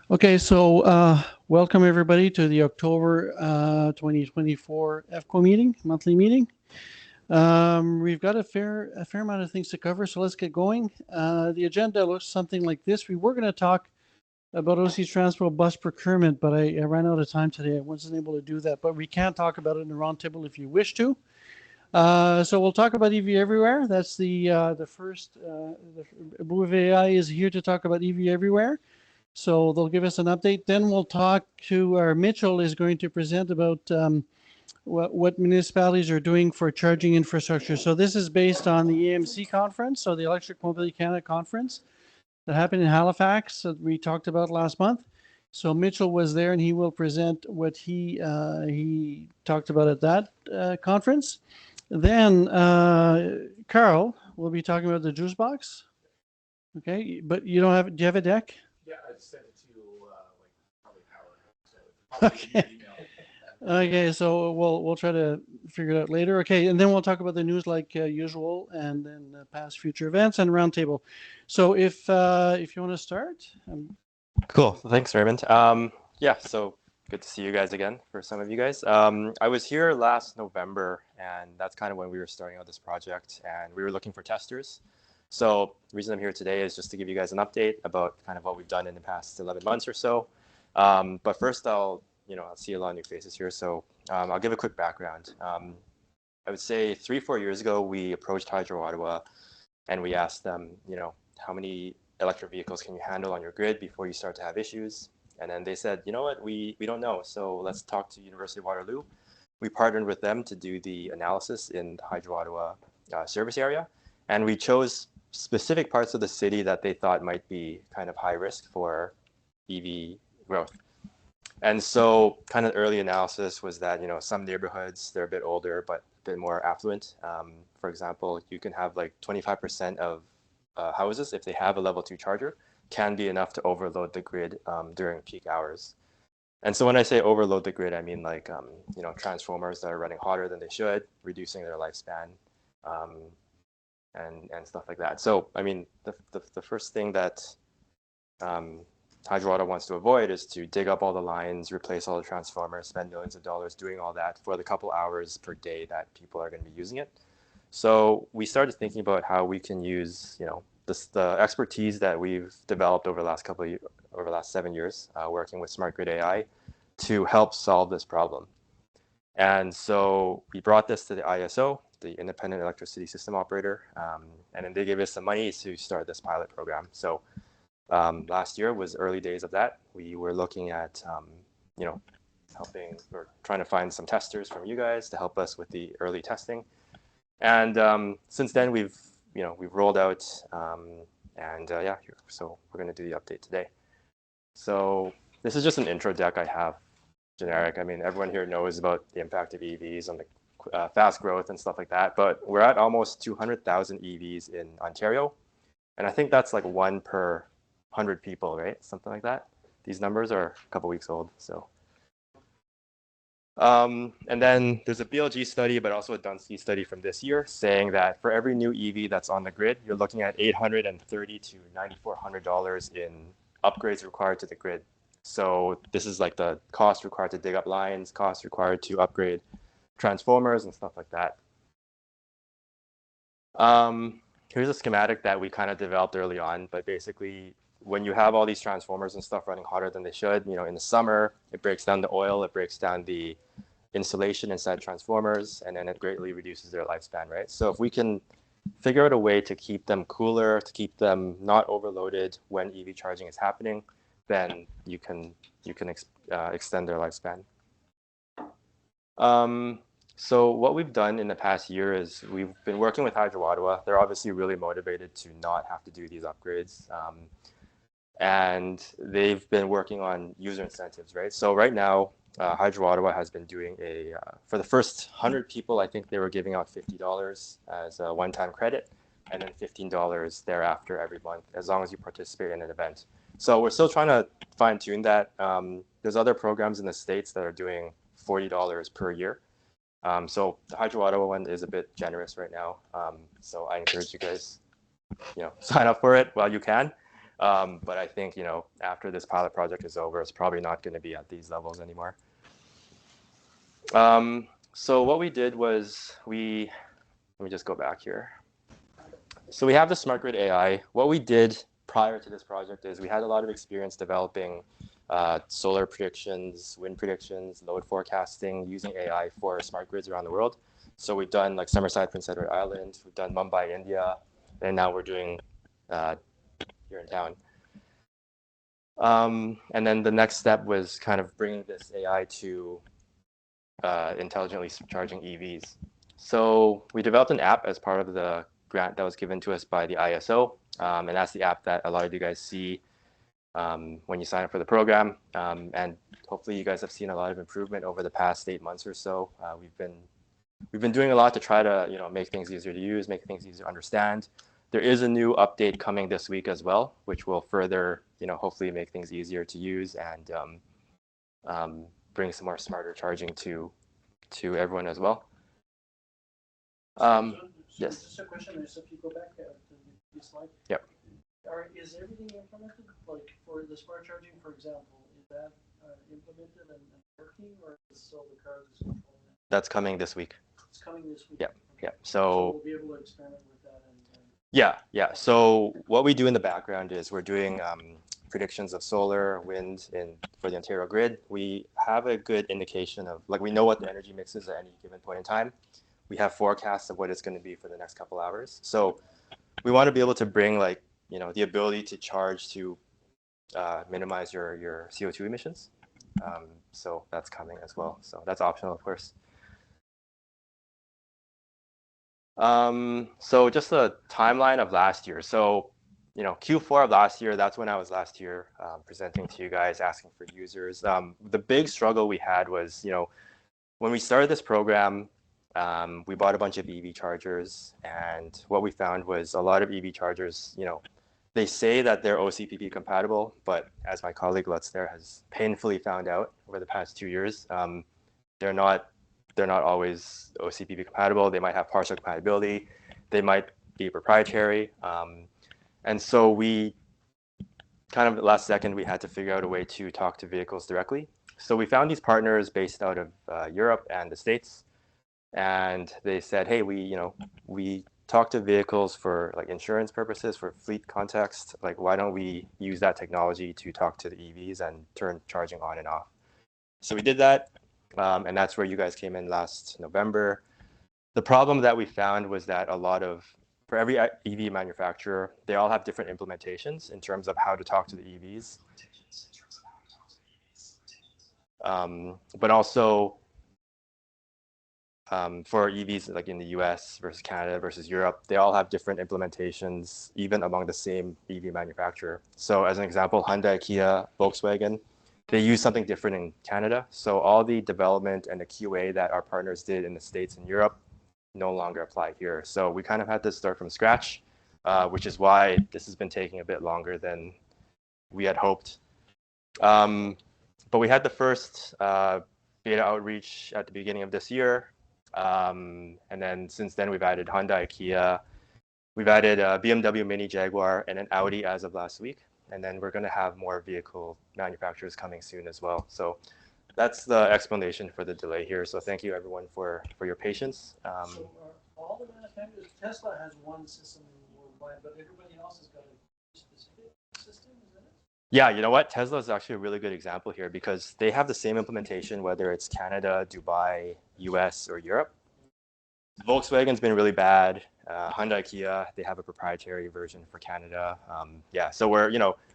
Okay, so welcome everybody to the October 2024 EVCO meeting, monthly meeting. We've got a fair amount of things to cover, so let's get going. The agenda looks something like this. We were going to talk about OC Transport bus procurement, but I ran out of time today. I wasn't able to do that, but we can talk about it in the roundtable if you wish to. So we'll talk about EV Everywhere. That's the first. The BluWave AI is here to talk about EV Everywhere. So they'll give us an update. Then we'll talk to Mitchell is going to present about what municipalities are doing for charging infrastructure. So this is based on the AMC conference, so the Electric Mobility Canada conference that happened in Halifax that we talked about last month. So Mitchell was there and he will present what he talked about at that conference. Then Karl will be talking about the JuiceBox. Okay, but you don't have, do you have a deck? Yeah, I sent it to you like probably an hour ago. So probably Okay. email. Okay, so we'll try to figure it out later. Okay, and then we'll talk about the news like usual, and then past future events and roundtable. So if you want to start, Cool. Thanks, Raymond. Yeah, so good to see you guys again for some of you guys. I was here last November, and that's kind of when we were starting out this project, and we were looking for testers. So the reason I'm here today is just to give you guys an update about kind of what we've done in the past 11 months or so. But first, I'll see a lot of new faces here, so I'll give a quick background. I would say 3-4 years ago, we approached Hydro Ottawa, and we asked them, how many electric vehicles can you handle on your grid before you start to have issues? And then they said, you know what, we don't know. So let's talk to University of Waterloo. We partnered with them to do the analysis in the Hydro Ottawa service area. And we chose specific parts of the city that they thought might be kind of high risk for EV growth. And so kind of early analysis was that, some neighborhoods, they're a bit older, but a bit more affluent. For example, you can have like 25% of houses, if they have a level 2 charger, can be enough to overload the grid during peak hours. And so when I say overload the grid, I mean like, transformers that are running hotter than they should, reducing their lifespan, and stuff like that. So, I mean, the first thing that Hydro Ottawa wants to avoid is to dig up all the lines, replace all the transformers, spend millions of dollars doing all that for the couple hours per day that people are going to be using it. So we started thinking about how we can use, the expertise that we've developed over the last 7 years, working with Smart Grid AI, to help solve this problem. And so we brought this to the ISO, the Independent Electricity System Operator, and then they gave us some money to start this pilot program. So last year was early days of that. We were looking at, helping or trying to find some testers from you guys to help us with the early testing. And since then, we've rolled out, so we're going to do the update today. So this is just an intro deck I have, generic. I mean, everyone here knows about the impact of EVs on the fast growth and stuff like that, but we're at almost 200,000 EVs in Ontario. And I think that's like 1 per 100 people, right? Something like that. These numbers are a couple weeks old, so. And then there's a BLG study, but also a Dunsky study from this year saying that for every new EV that's on the grid, you're looking at $830 to $9,400 in upgrades required to the grid. So this is like the cost required to dig up lines, cost required to upgrade transformers and stuff like that. Here's a schematic that we kind of developed early on, but basically when you have all these transformers and stuff running hotter than they should, in the summer, it breaks down the oil, it breaks down the insulation inside transformers, and then it greatly reduces their lifespan, right? So if we can figure out a way to keep them cooler, to keep them not overloaded when EV charging is happening, then you can extend their lifespan. So what we've done in the past year is we've been working with Hydro Ottawa. They're obviously really motivated to not have to do these upgrades. And they've been working on user incentives, right? So right now, Hydro Ottawa has been doing for the first 100 people, I think they were giving out $50 as a one-time credit, and then $15 thereafter every month, as long as you participate in an event. So we're still trying to fine tune that. There's other programs in the States that are doing $40 per year. So the Hydro Ottawa one is a bit generous right now. So I encourage you guys, sign up for it while you can. But I think, after this pilot project is over, it's probably not going to be at these levels anymore. So what we did was let me just go back here. So we have the smart grid AI. What we did prior to this project is we had a lot of experience developing solar predictions, wind predictions, load forecasting using AI for smart grids around the world. So we've done like Summerside, Prince Edward Island, we've done Mumbai, India, and now we're doing here in town. And then the next step was kind of bringing this AI to intelligently charging EVs. So we developed an app as part of the grant that was given to us by the ISO. And that's the app that a lot of you guys see when you sign up for the program. And hopefully you guys have seen a lot of improvement over the past 8 months or so. We've been doing a lot to try to make things easier to use, make things easier to understand. There is a new update coming this week as well, which will further hopefully make things easier to use and bring some more smarter charging to everyone as well. Yes. Just a question. If you go back to the slide. Yep. Is everything implemented? Like for the smart charging, for example, is that implemented and working, or is still the cars controlling it? That's coming this week. It's coming this week. Yep. Okay. Yep. So we'll be able to experiment with that. Yeah. So what we do in the background is we're doing predictions of solar, wind for the Ontario grid. We have a good indication of, we know what the energy mix is at any given point in time. We have forecasts of what it's going to be for the next couple hours. So we want to be able to bring the ability to charge to minimize your CO2 emissions. So that's coming as well. So that's optional, of course. So just the timeline of last year. So, Q4 of last year, that's when I was last year presenting to you guys, asking for users. The big struggle we had was, when we started this program, we bought a bunch of EV chargers, and what we found was a lot of EV chargers, they say that they're OCPP compatible, but as my colleague Lutz there has painfully found out over the past 2 years, they're not always OCPP compatible. They might have partial compatibility. They might be proprietary. And so we kind of at the last second, we had to figure out a way to talk to vehicles directly. So we found these partners based out of Europe and the States. And they said, hey, we talk to vehicles for insurance purposes, for fleet context. Why don't we use that technology to talk to the EVs and turn charging on and off? So we did that. And that's where you guys came in last November. The problem that we found was that for every EV manufacturer, they all have different implementations in terms of how to talk to the EVs. But also for EVs in the US versus Canada versus Europe, they all have different implementations, even among the same EV manufacturer. So as an example, Hyundai, Kia, Volkswagen, they use something different in Canada. So all the development and the QA that our partners did in the States and Europe no longer apply here. So we kind of had to start from scratch, which is why this has been taking a bit longer than we had hoped. But we had the first beta outreach at the beginning of this year. And then since then, we've added Hyundai, Kia, we've added BMW, Mini, Jaguar, and an Audi as of last week. And then we're going to have more vehicle manufacturers coming soon as well. So that's the explanation for the delay here. So thank you, everyone, for your patience. So all the manufacturers, Tesla has one system worldwide, but everybody else has got a specific system, isn't it? Yeah, you know what? Tesla is actually a really good example here because they have the same implementation, whether it's Canada, Dubai, US, or Europe. Volkswagen's been really bad. Hyundai, Kia, they have a proprietary version for Canada. Yeah, so we're,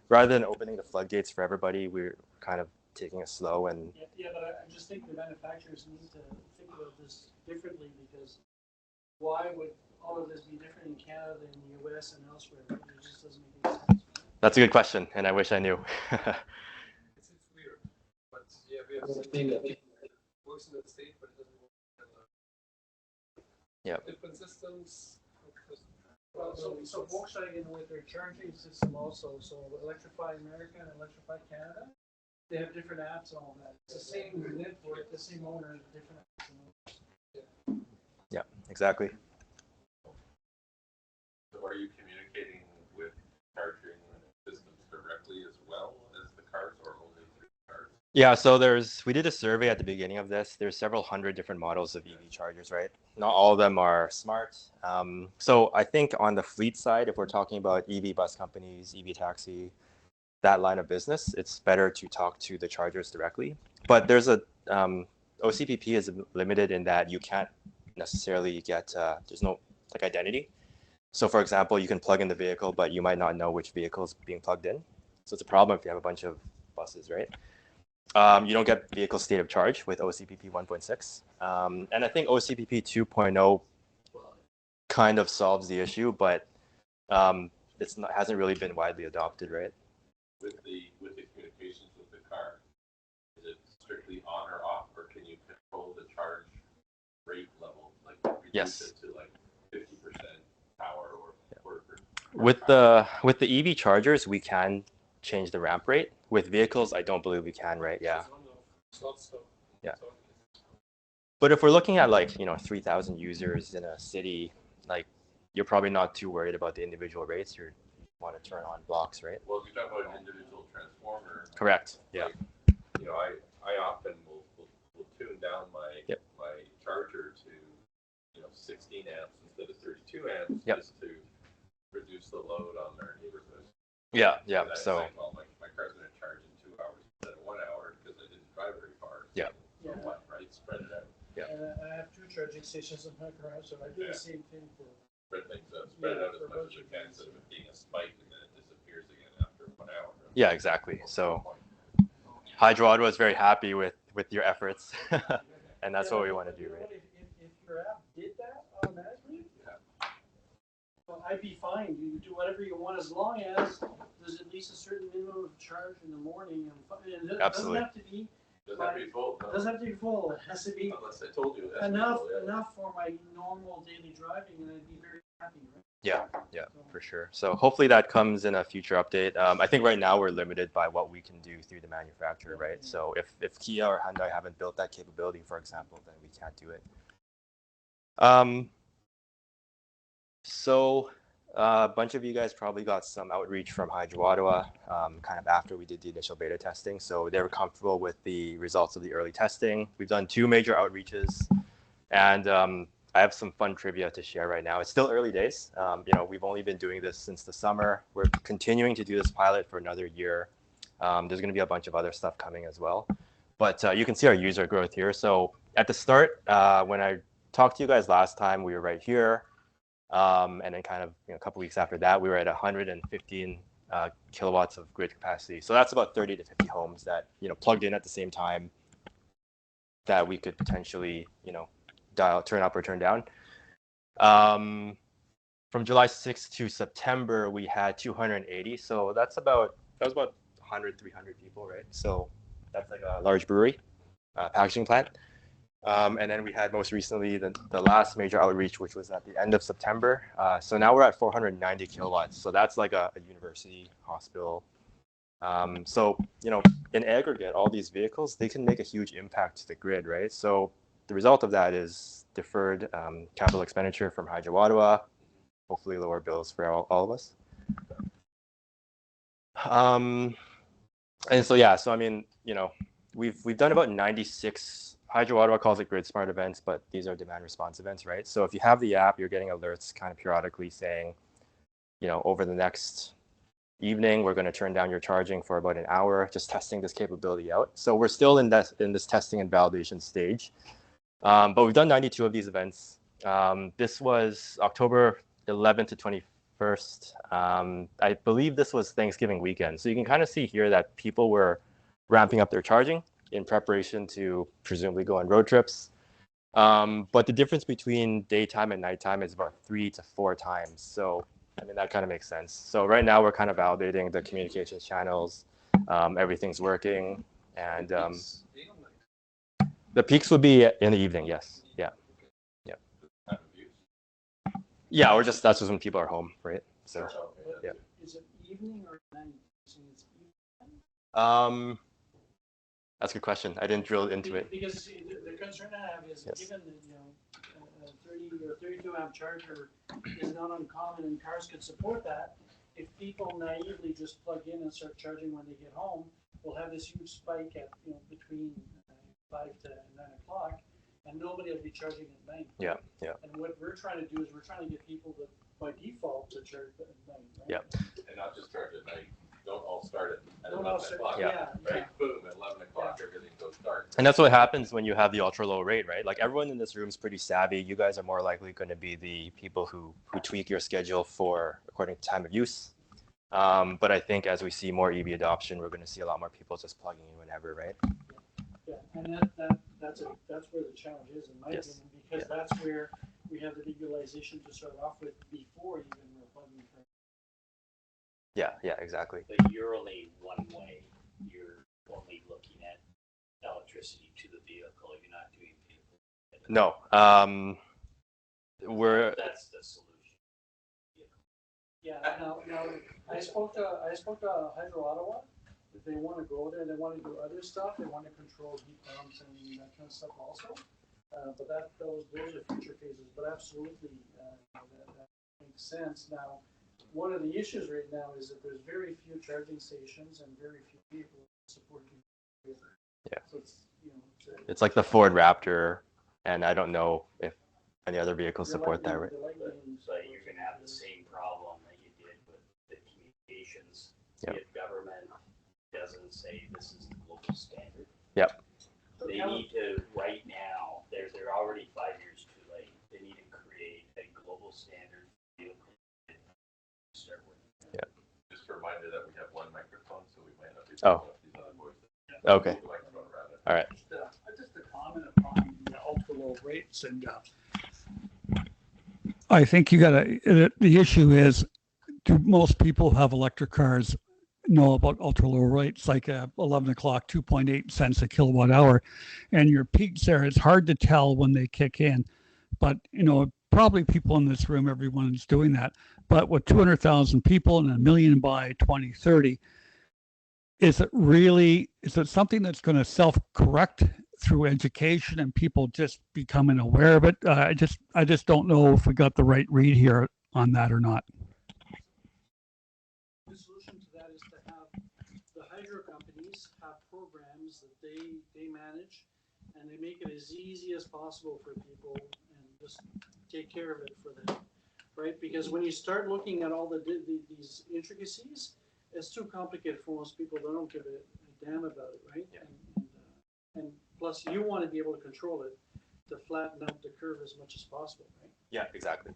rather than opening the floodgates for everybody, we're kind of taking it slow and. Yeah, but I just think the manufacturers need to think about this differently because why would all of this be different in Canada than the US and elsewhere? It just doesn't make any sense. That's a good question, and I wish I knew. It's weird, but yeah, we have something that works in the state, but it doesn't work in Yeah. different systems. Well, so Volkswagen with their charging system also, so Electrify America and Electrify Canada, they have different apps and all that. It's the same network, the same owner, different apps. Yeah, exactly. So are you communicating with charging systems Yeah, so we did a survey at the beginning of this. There's several hundred different models of EV chargers, right? Not all of them are smart. So I think on the fleet side, if we're talking about EV bus companies, EV taxi, that line of business, it's better to talk to the chargers directly. But there's OCPP is limited in that you can't necessarily get, there's no like identity. So for example, you can plug in the vehicle, but you might not know which vehicle is being plugged in. So it's a problem if you have a bunch of buses, right? You don't get vehicle state of charge with OCPP 1.6. And I think OCPP 2.0 kind of solves the issue, but hasn't really been widely adopted, right? With the communications with the car, is it strictly on or off, or can you control the charge rate level, like reduce it to like 50% power or with the EV chargers, we can change the ramp rate. With vehicles, I don't believe we can, right? Yeah. Yeah. But if we're looking at like 3,000 users in a city, like you're probably not too worried about the individual rates. You want to turn on blocks, right? Well, if you talk about an individual transformer. Correct. Yeah. Like, I often will tune down my charger to 16 amps instead of 32 amps just to reduce the load on their neighborhood. Yeah. So well, my car's going to charge in 2 hours instead of 1 hour because I didn't drive very far. Yeah. Right? Spread it out. Yeah. I have 2 charging stations in my garage, so I do the same thing for. Spread things out. Spread it out as much as you can instead of it being a spike and then it disappears again after 1 hour. Yeah, exactly. So Hydro Ottawa is very happy with your efforts, and that's what we want to do, right? If your app did that automatically, well, I'd be fine. You do whatever you want as long as there's at least a certain minimum of charge in the morning. And it Absolutely. doesn't have to be. Doesn't have to be full. It doesn't have to be full. It has to be unless I told you enough for my normal daily driving, and I'd be very happy, right? Yeah, for sure. So hopefully that comes in a future update. I think right now we're limited by what we can do through the manufacturer, right? So if Kia or Hyundai haven't built that capability, for example, then we can't do it. So a bunch of you guys probably got some outreach from Hydro Ottawa kind of after we did the initial beta testing. So they were comfortable with the results of the early testing. We've done 2 major outreaches, and I have some fun trivia to share right now. It's still early days. We've only been doing this since the summer. We're continuing to do this pilot for another year. There's going to be a bunch of other stuff coming as well. But you can see our user growth here. So at the start, when I talked to you guys last time, we were right here. And then kind of a couple weeks after that, we were at 115 kilowatts of grid capacity. So that's about 30 to 50 homes that plugged in at the same time that we could potentially turn up or turn down. From July 6th to September, we had 280. So that was about 100, 300 people, right? So that's like a large brewery, packaging plant. And then we had most recently the last major outreach, which was at the end of September. So now we're at 490 kilowatts. So that's like a university, hospital. So, in aggregate, all these vehicles, they can make a huge impact to the grid, right? So the result of that is deferred capital expenditure from Hydro Ottawa, hopefully lower bills for all of us. And so, I mean, we've done about 96. Hydro Ottawa calls it grid smart events, but these are demand response events, right? So if you have the app, you're getting alerts kind of periodically saying, over the next evening, we're going to turn down your charging for about an hour, just testing this capability out. So we're still in this testing and validation stage. But we've done 92 of these events. This was October 11th to 21st. I believe this was Thanksgiving weekend. So you can kind of see here that people were ramping up their charging in preparation to presumably go on road trips. But the difference between daytime and nighttime is about 3 to 4 times. So, I mean, that kind of makes sense. So right now we're kind of validating the communications channels. Everything's working. And the peaks would be in the evening, yes. Yeah. Yeah, or that's just when people are home, right? So, yeah. Is it evening or night? That's a good question. I didn't drill into it. Because the concern I have is given that a 30 or 32 amp charger is not uncommon and cars could support that. If people naively just plug in and start charging when they get home, we'll have this huge spike at, between 5 to 9 o'clock, and nobody will be charging at night. Yeah, yeah. And what we're trying to do is we're trying to get people to, by default, to charge at night, right? Yeah. And not just start at night. Don't all start at Don't all 11 start- o'clock. yeah, Right? Boom, at 11 o'clock, everything goes dark. And that's what happens when you have the ultra low rate, right? Like everyone in this room is pretty savvy. You guys are more likely going to be the people who tweak your schedule for according to time of use. But I think as we see more EV adoption, we're going to see a lot more people just plugging in whenever, right? Yeah, and that's where the challenge is, in my Yes. opinion, because that's where we have the legalization to start off with before even we're plugging in. Yeah, yeah, exactly. But you're only one way. You're only looking at electricity to the vehicle. You're not doing vehicle. No, That's the solution. Yeah, now I spoke to Hydro Ottawa. If they want to go there, they want to do other stuff. They want to control heat pumps and that kind of stuff also. But those are future phases. But absolutely, that makes sense. Now, one of the issues right now is that there's very few charging stations and very few people supporting. Yeah. So it's like the Ford Raptor, and I don't know if any other vehicles support that, right? So you're going to have the same problem that you did with the communications. Yep. If government doesn't say this is the global standard. Yep. They need to, right now, they're already 5 years too late. They need to create a global standard vehicle to start with. Yeah. Just a reminder that we have one microphone, so we might not be Oh. these other voices. Okay. The microphone around it. All right. Just a comment upon the ultra low rates, and I think you gotta. The issue is, do most people who have electric cars know about ultra low rates, like 11 o'clock, 2.8 cents a kilowatt hour, and your peaks there? It's hard to tell when they kick in, but probably people in this room, everyone's doing that. But with 200,000 people and 1 million by 2030. Is it something that's going to self-correct through education and people just becoming aware of it? I just don't know if we got the right read here on that or not. The solution to that is to have the hydro companies have programs that they manage, and they make it as easy as possible for people and just take care of it for them, right? Because when you start looking at all these intricacies, it's too complicated for most people. They don't give a damn about it, right? Yeah. And plus, you want to be able to control it to flatten out the curve as much as possible, right? Yeah, exactly.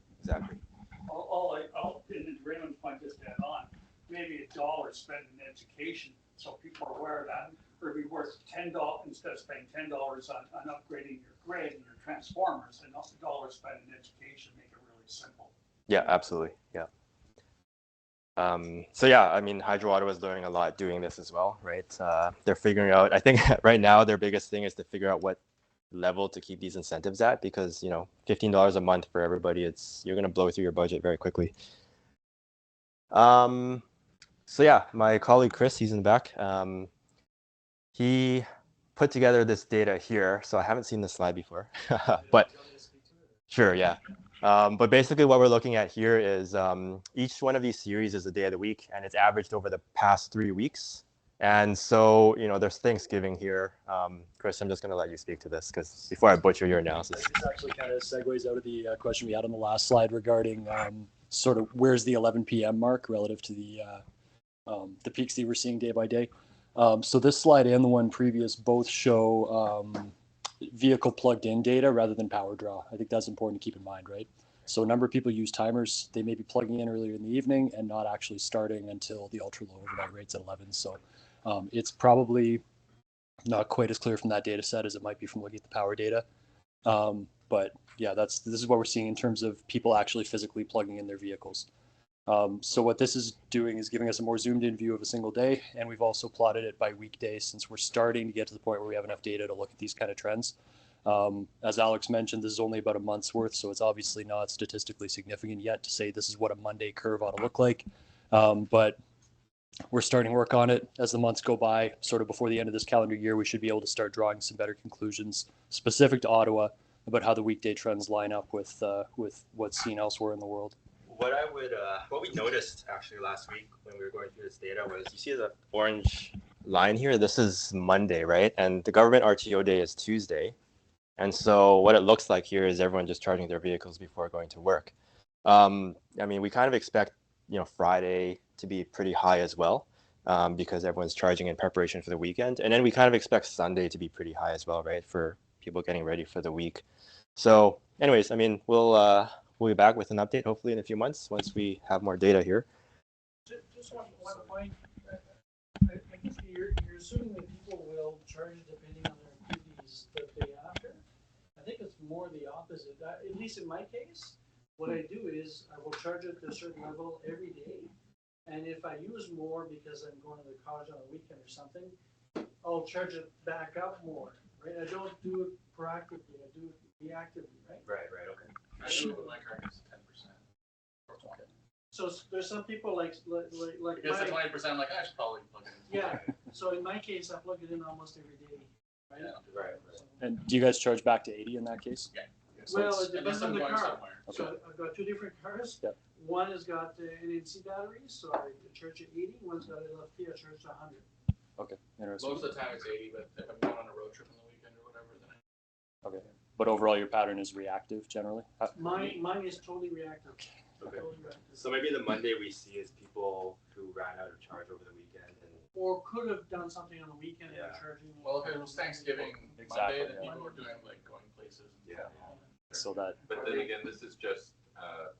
I'll in Raymond's point, just to add on, maybe $1 spent in education, so people are aware of that, or it'd be worth $10 instead of spending $10 on upgrading your grid and your transformers, and $1 spent in education, make it really simple. Yeah, absolutely. Yeah. So yeah, I mean, Hydro Ottawa is learning a lot doing this as well, right? They're figuring out, I think right now their biggest thing is to figure out what level to keep these incentives at, because $15 a month for everybody, you're going to blow through your budget very quickly. So yeah, my colleague Chris, he's in the back. He put together this data here. So I haven't seen this slide before, but sure, yeah. But basically what we're looking at here is each one of these series is a day of the week, and it's averaged over the past 3 weeks. And so, there's Thanksgiving here. Chris, I'm just going to let you speak to this because before I butcher your analysis. This actually kind of segues out of the question we had on the last slide regarding sort of where's the 11 p.m. mark relative to the peaks that we're seeing day by day. So this slide and the one previous both show vehicle plugged in data rather than power draw. I think that's important to keep in mind, right? So a number of people use timers. They may be plugging in earlier in the evening and not actually starting until the ultra low overnight rate's at 11. So it's probably not quite as clear from that data set as it might be from looking at the power data. But yeah, this is what we're seeing in terms of people actually physically plugging in their vehicles. So what this is doing is giving us a more zoomed in view of a single day. And we've also plotted it by weekday since we're starting to get to the point where we have enough data to look at these kind of trends. As Alex mentioned, this is only about a month's worth, so it's obviously not statistically significant yet to say this is what a Monday curve ought to look like. But we're starting work on it as the months go by. Sort of before the end of this calendar year, we should be able to start drawing some better conclusions specific to Ottawa about how the weekday trends line up with what's seen elsewhere in the world. What we noticed actually last week when we were going through this data was, you see the orange line here, this is Monday, right? And the government RTO day is Tuesday. And so what it looks like here is everyone just charging their vehicles before going to work. I mean, we kind of expect, Friday to be pretty high as well, because everyone's charging in preparation for the weekend. And then we kind of expect Sunday to be pretty high as well, right? For people getting ready for the week. So anyways, I mean, we'll be back with an update hopefully in a few months once we have more data here. Just one point. I guess you're assuming that people will charge depending on their activities the day after. I think it's more the opposite. At least in my case, what I do is I will charge it to a certain level every day. And if I use more because I'm going to the college on a weekend or something, I'll charge it back up more, right? I don't do it proactively, I do it reactively, right? Right, okay. I do it with my car, it's 10%. Okay. So there's some people like Because the 20%, I'm like, I should probably plug it in. Yeah, so in my case, I plug it in almost every day, right? Yeah. Right. And do you guys charge back to 80 in that case? Yeah. Well, it Unless depends I'm on the going car. somewhere. So I've got two different cars. Yep. One has got NNC batteries, so I charge at 80. One's got LFP, I charge at 100. Okay, interesting. Most of the time it's 80, but if I'm going on a road trip on the weekend or whatever, then I... Okay, but overall your pattern is reactive generally? Mine is totally reactive. Okay. Totally reactive. So maybe the Monday we see is people who ran out of charge over the weekend and Or could have done something on the weekend and Yeah. they're charging. Well, if it was Thanksgiving Exactly, Monday, then yeah. people were doing like going places. And Yeah. So that, But then again, this is just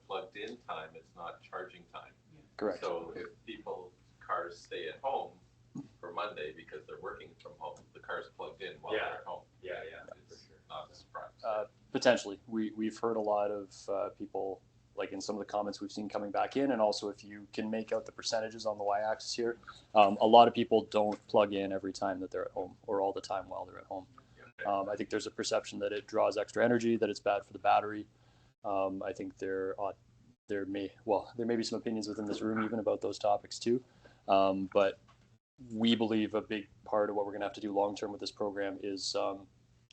plugged in time, it's not charging time. correct. So if people's cars stay at home for Monday because they're working from home, the car's plugged in while Yeah. they're at home. yeah, It's not a surprise. Potentially, we've heard a lot of people, like in some of the comments we've seen coming back in, and also if you can make out the percentages on the y-axis here, a lot of people don't plug in every time that they're at home or all the time while they're at home. I think there's a perception that it draws extra energy, that it's bad for the battery. I think there may be some opinions within this room even about those topics too. But we believe a big part of what we're going to have to do long term with this program is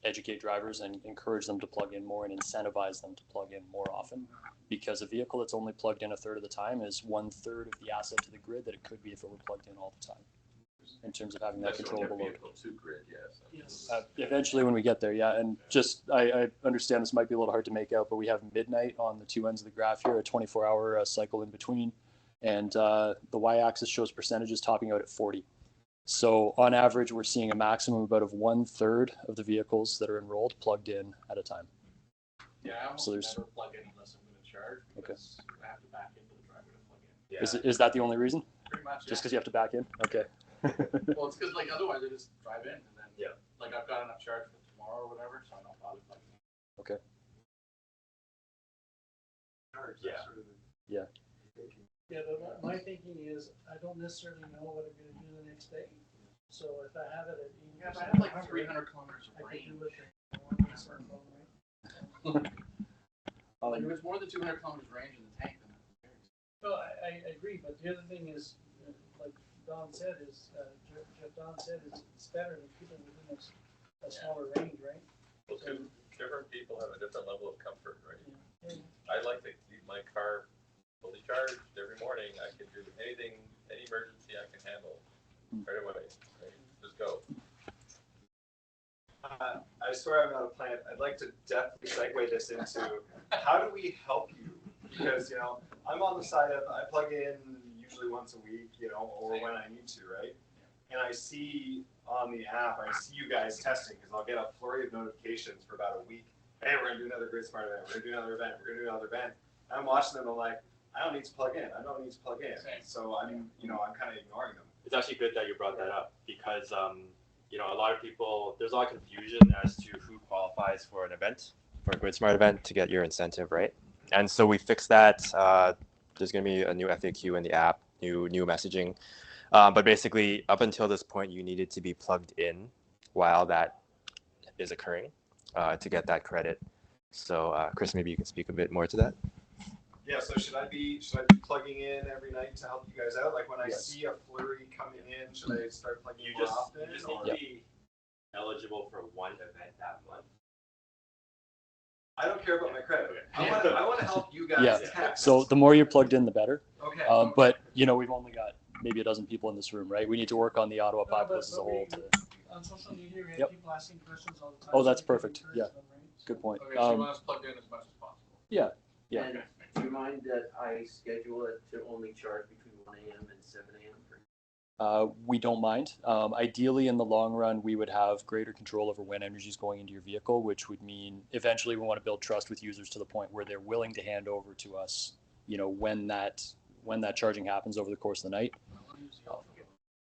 educate drivers and encourage them to plug in more and incentivize them to plug in more often, because a vehicle that's only plugged in a third of the time is 1/3 of the asset to the grid that it could be if it were plugged in all the time, in terms of having that Unless you want controllable your load. vehicle to grid, yes. Yes. Eventually when we get there, yeah. And just, I understand this might be a little hard to make out, but we have midnight on the two ends of the graph here, a 24-hour cycle in between. And the y-axis shows percentages topping out at 40. So on average, we're seeing a maximum about of 1/3 of the vehicles that are enrolled plugged in at a time. Yeah, I almost So there's- never plug in unless I'm going to charge, Okay. because I have to back into the driver to plug in. yeah. Is that the only reason? Pretty much, Just because you have to back in? Okay. Well, it's because like otherwise I just drive in and then Yeah. like I've got enough charge for tomorrow or whatever, so I don't bother plugging in. Okay. Yeah. Yeah, but my thinking is I don't necessarily know what I'm going to do the next day. So if I have it at 80%, Yeah, but I have like 300 kilometers of I could range. do it on my smartphone, right? Like if it's more than 200 kilometers range in the tank, then who cares? No, I agree, but the other thing is, like Don said, Jeff Don said, it's better to keep it within a smaller range, right? Well, different people have a different level of comfort, right? Yeah. I like to keep my car fully charged every morning. I can do anything, any emergency I can handle right away. Right? Just go. I swear I'm not a plant. I'd like to definitely segue this into how do we help you? Because, I'm on the side of, I plug in usually once a week, or when I need to, right? And I see on the app, I see you guys testing, because I'll get a flurry of notifications for about a week. Hey, we're going to do another Grid Smart event. We're going to do another event. We're going to do another event. And I'm watching them, I'm like, I don't need to plug in. I don't need to plug in. Same. So I'm kind of ignoring them. It's actually good that you brought that up because, a lot of people, there's a lot of confusion as to who qualifies for an event, for a Grid Smart event to get your incentive, right? And so we fixed that. There's going to be a new FAQ in the app, new messaging. But basically, up until this point, you needed to be plugged in while that is occurring to get that credit. So, Chris, maybe you can speak a bit more to that. Yeah, so should I be plugging in every night to help you guys out? Like when I see a flurry coming in, should I start plugging in more often? You just need to be eligible for one event that month. I don't care about my credit. Okay. I want to help you guys Yeah. test. So the more you're plugged in, the better. Okay. But we've only got maybe a dozen people in this room, right? We need to work on the Ottawa populace as a whole. On social media, we have Yep. people asking questions all the time. Oh, so that's we can perfect. encourage Yeah. them, right? Good point. Okay, so you want us plugged in as much as possible. Yeah. And do you mind that I schedule it to only charge between 1 a.m. and 7 a.m.? We don't mind. Ideally, in the long run, we would have greater control over when energy is going into your vehicle, which would mean eventually we want to build trust with users to the point where they're willing to hand over to us, when that charging happens over the course of the night.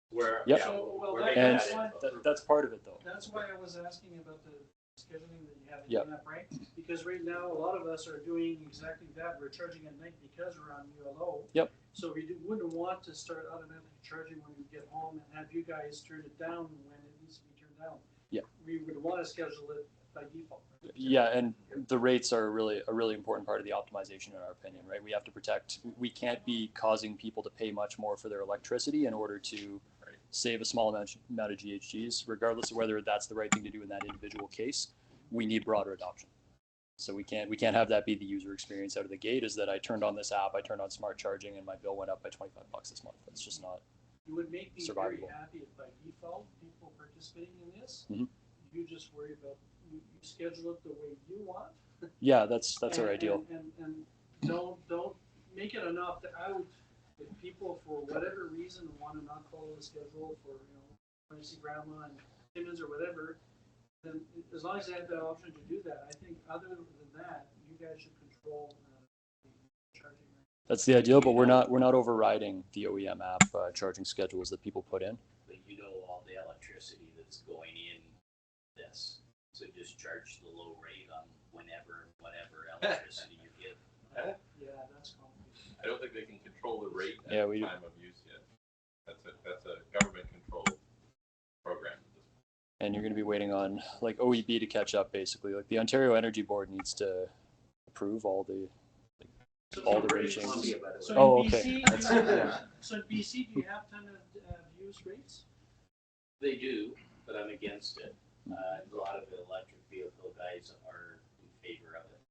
Where, Yep. yeah, So, well, we're that- making And that's that why- that's part of it, though. That's why I was asking about the scheduling that you have in Yep. the app, right? Because right now, a lot of us are doing exactly that. We're charging at night because we're on ULO. Yep. So we wouldn't want to start automatically charging when we get home and have you guys turn it down when it needs to be turned down. Yep. We would want to schedule it by default. Right? Yeah, and the rates are a really important part of the optimization, in our opinion, right? We have to protect. We can't be causing people to pay much more for their electricity in order to save a small amount of GHGs, regardless of whether that's the right thing to do in that individual case. We need broader adoption. So we can't have that be the user experience out of the gate, is that I turned on this app, I turned on smart charging, and my bill went up by $25 this month. That's just not. You would make me survivable. very happy if by default, people participating in this, Mhm. you just worry about, you schedule it the way you want. Yeah, that's our ideal. And don't make it an opt-out. If people, for whatever reason, want to not follow the schedule for, when you see grandma and Timmins or whatever, then as long as they have the option to do that, I think other than that, you guys should control the charging. That's the ideal, but we're not overriding the OEM app charging schedules that people put in. but all the electricity that's going in this. So just charge the low rate on whatever electricity you give. Yeah, that's complicated. I don't think they can control the rate at Yeah, the we- time of use yet. That's a government controlled program. And you're going to be waiting on like OEB to catch up, basically. Like the Ontario Energy Board needs to approve all the rate changes. Columbia, by the way. So Oh, in okay. BC, That's- yeah. So in BC, do you have time of use rates? They do, but I'm against it. A lot of the electric vehicle guys are in favor of it.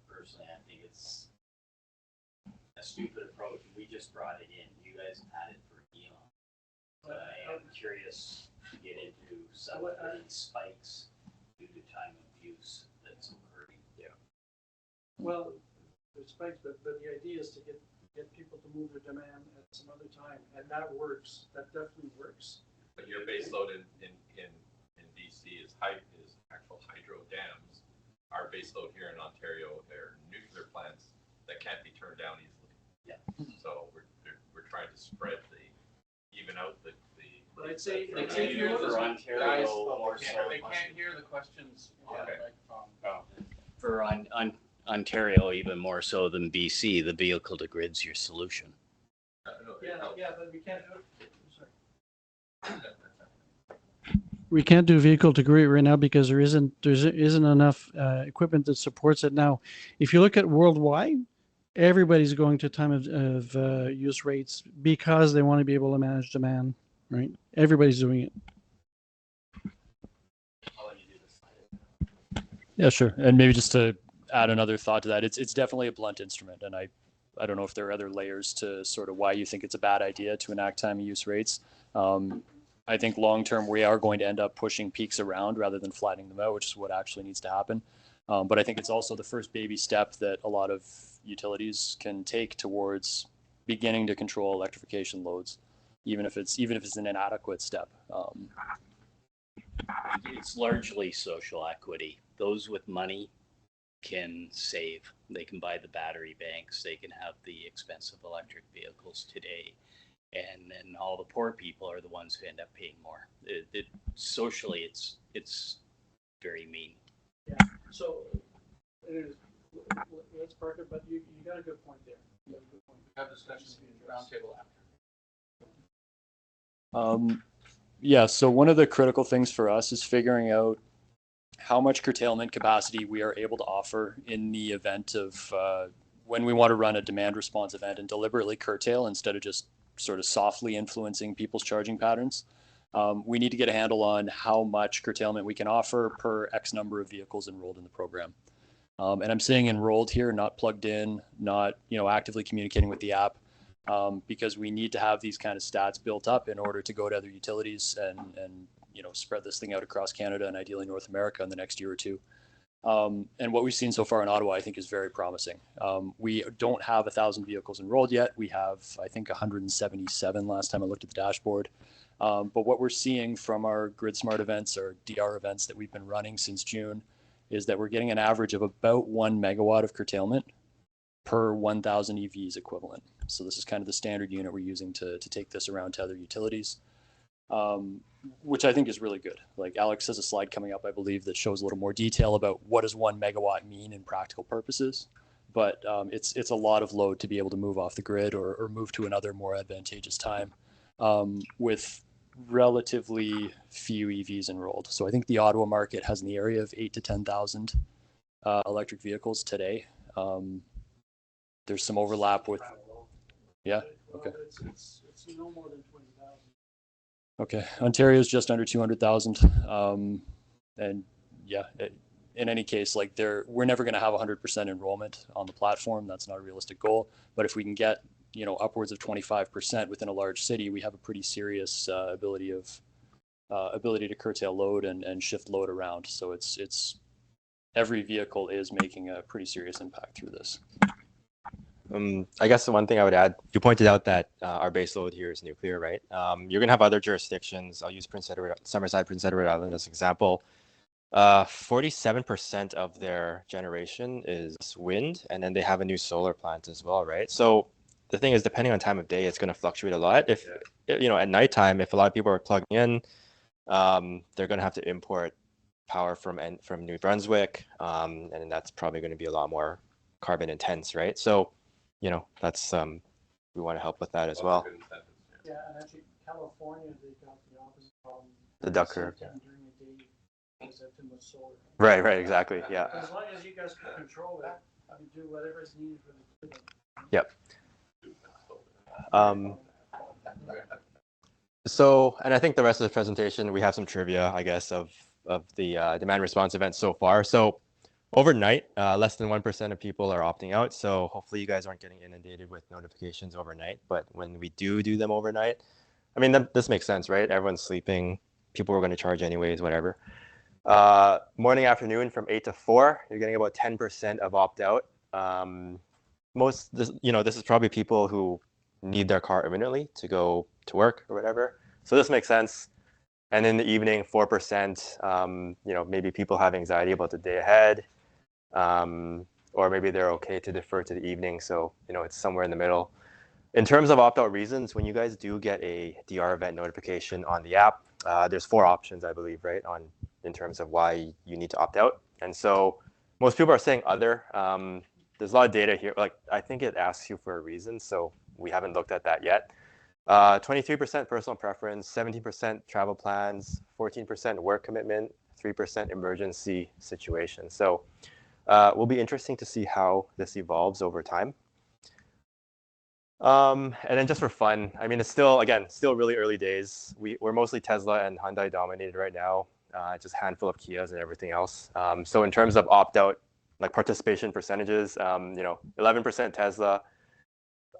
Personally, I think it's a stupid approach. We just brought it in. You guys had it for eon. But I am curious to get into some of the spikes due to time of use that's occurring. Yeah. Well, there's spikes, but the idea is to get people to move their demand at some other time, and that works. That definitely works. But your base load in BC is actual hydro dams. Our base load here in Ontario are nuclear plants that can't be turned down easily. Yeah. So we're trying to spread even out the. But I'd say They if can't you hear look for at Ontario more so. They can't hear the questions on the microphone. For Ontario, even more so than BC, the vehicle to grid's your solution. yeah, but we can't do it. Sorry. We can't do vehicle to grid right now because there isn't enough equipment that supports it now. If you look at worldwide, everybody's going to time of use rates because they want to be able to manage demand, right? Everybody's doing it. I'll let you do this. Yeah, sure. And maybe just to add another thought to that, it's definitely a blunt instrument, and I don't know if there are other layers to sort of why you think it's a bad idea to enact time of use rates. I think long term we are going to end up pushing peaks around rather than flattening them out, which is what actually needs to happen. But I think it's also the first baby step that a lot of utilities can take towards beginning to control electrification loads, even if it's an inadequate step. It's largely social equity. Those with money can save. They can buy the battery banks. They can have the expensive electric vehicles today. And then all the poor people are the ones who end up paying more. Socially, it's very mean. Yeah. So let's park it. But you got a good point there. You got a good point. Have discussions in roundtable after. Yeah, so one of the critical things for us is figuring out how much curtailment capacity we are able to offer in the event of when we want to run a demand response event and deliberately curtail instead of just sort of softly influencing people's charging patterns. We need to get a handle on how much curtailment we can offer per X number of vehicles enrolled in the program. And I'm saying enrolled here, not plugged in, not actively communicating with the app. because we need to have these kind of stats built up in order to go to other utilities and spread this thing out across Canada and ideally North America in the next year or two. And what we've seen so far in Ottawa, I think, is very promising. We don't have 1,000 vehicles enrolled yet. We have, I think, 177 last time I looked at the dashboard. But what we're seeing from our Grid Smart events or DR events that we've been running since June is that we're getting an average of about 1 megawatt of curtailment per 1,000 EVs equivalent. So this is kind of the standard unit we're using to take this around to other utilities, which I think is really good. Like Alex has a slide coming up, I believe, that shows a little more detail about what does 1 megawatt mean in practical purposes. But it's a lot of load to be able to move off the grid or move to another more advantageous time with relatively few EVs enrolled. So I think the Ottawa market has in the area of 8,000 to 10,000 electric vehicles today. There's some overlap with, yeah, okay. It's no more than 20,000. Okay, Ontario's just under 200,000, and yeah, in any case, like we're never going to have 100% enrollment on the platform. That's not a realistic goal. But if we can get upwards of 25% within a large city, we have a pretty serious ability to curtail load and shift load around. So it's every vehicle is making a pretty serious impact through this. I guess the one thing I would add, you pointed out that our base load here is nuclear, right? You're going to have other jurisdictions. I'll use Summerside, Prince Edward Island as an example. 47% of their generation is wind, and then they have a new solar plant as well, right? So the thing is, depending on time of day, it's going to fluctuate a lot. If at nighttime, if a lot of people are plugging in, they're going to have to import power from New Brunswick, and that's probably going to be a lot more carbon intense, right? So that's we want to help with that as well. Yeah, and actually California, they got the opposite problem. The duck curve. During the day, because that's too much solar. Right, exactly, yeah. As long as you guys can control it, do whatever is needed for the grid. Yep. So, and I think the rest of the presentation, we have some trivia, I guess, of the demand response events so far. So overnight, less than 1% of people are opting out. So hopefully you guys aren't getting inundated with notifications overnight. But when we do them overnight, I mean, this makes sense, right? Everyone's sleeping. People are going to charge anyways, whatever. Morning, afternoon from 8 to 4, you're getting about 10% of opt out. This is probably people who need their car imminently to go to work or whatever. So this makes sense. And in the evening, 4%, maybe people have anxiety about the day ahead, or maybe they're okay to defer to the evening. So, it's somewhere in the middle. In terms of opt-out reasons, when you guys do get a DR event notification on the app, there's 4 options, I believe, right, in terms of why you need to opt out. And so most people are saying other. There's a lot of data here. Like, I think it asks you for a reason, so we haven't looked at that yet. 23% personal preference, 17% travel plans, 14% work commitment, 3% emergency situation. So will be interesting to see how this evolves over time. And then just for fun, I mean, it's still really early days. We're mostly Tesla and Hyundai dominated right now, just a handful of Kias and everything else. So in terms of opt-out, like participation percentages, 11% Tesla,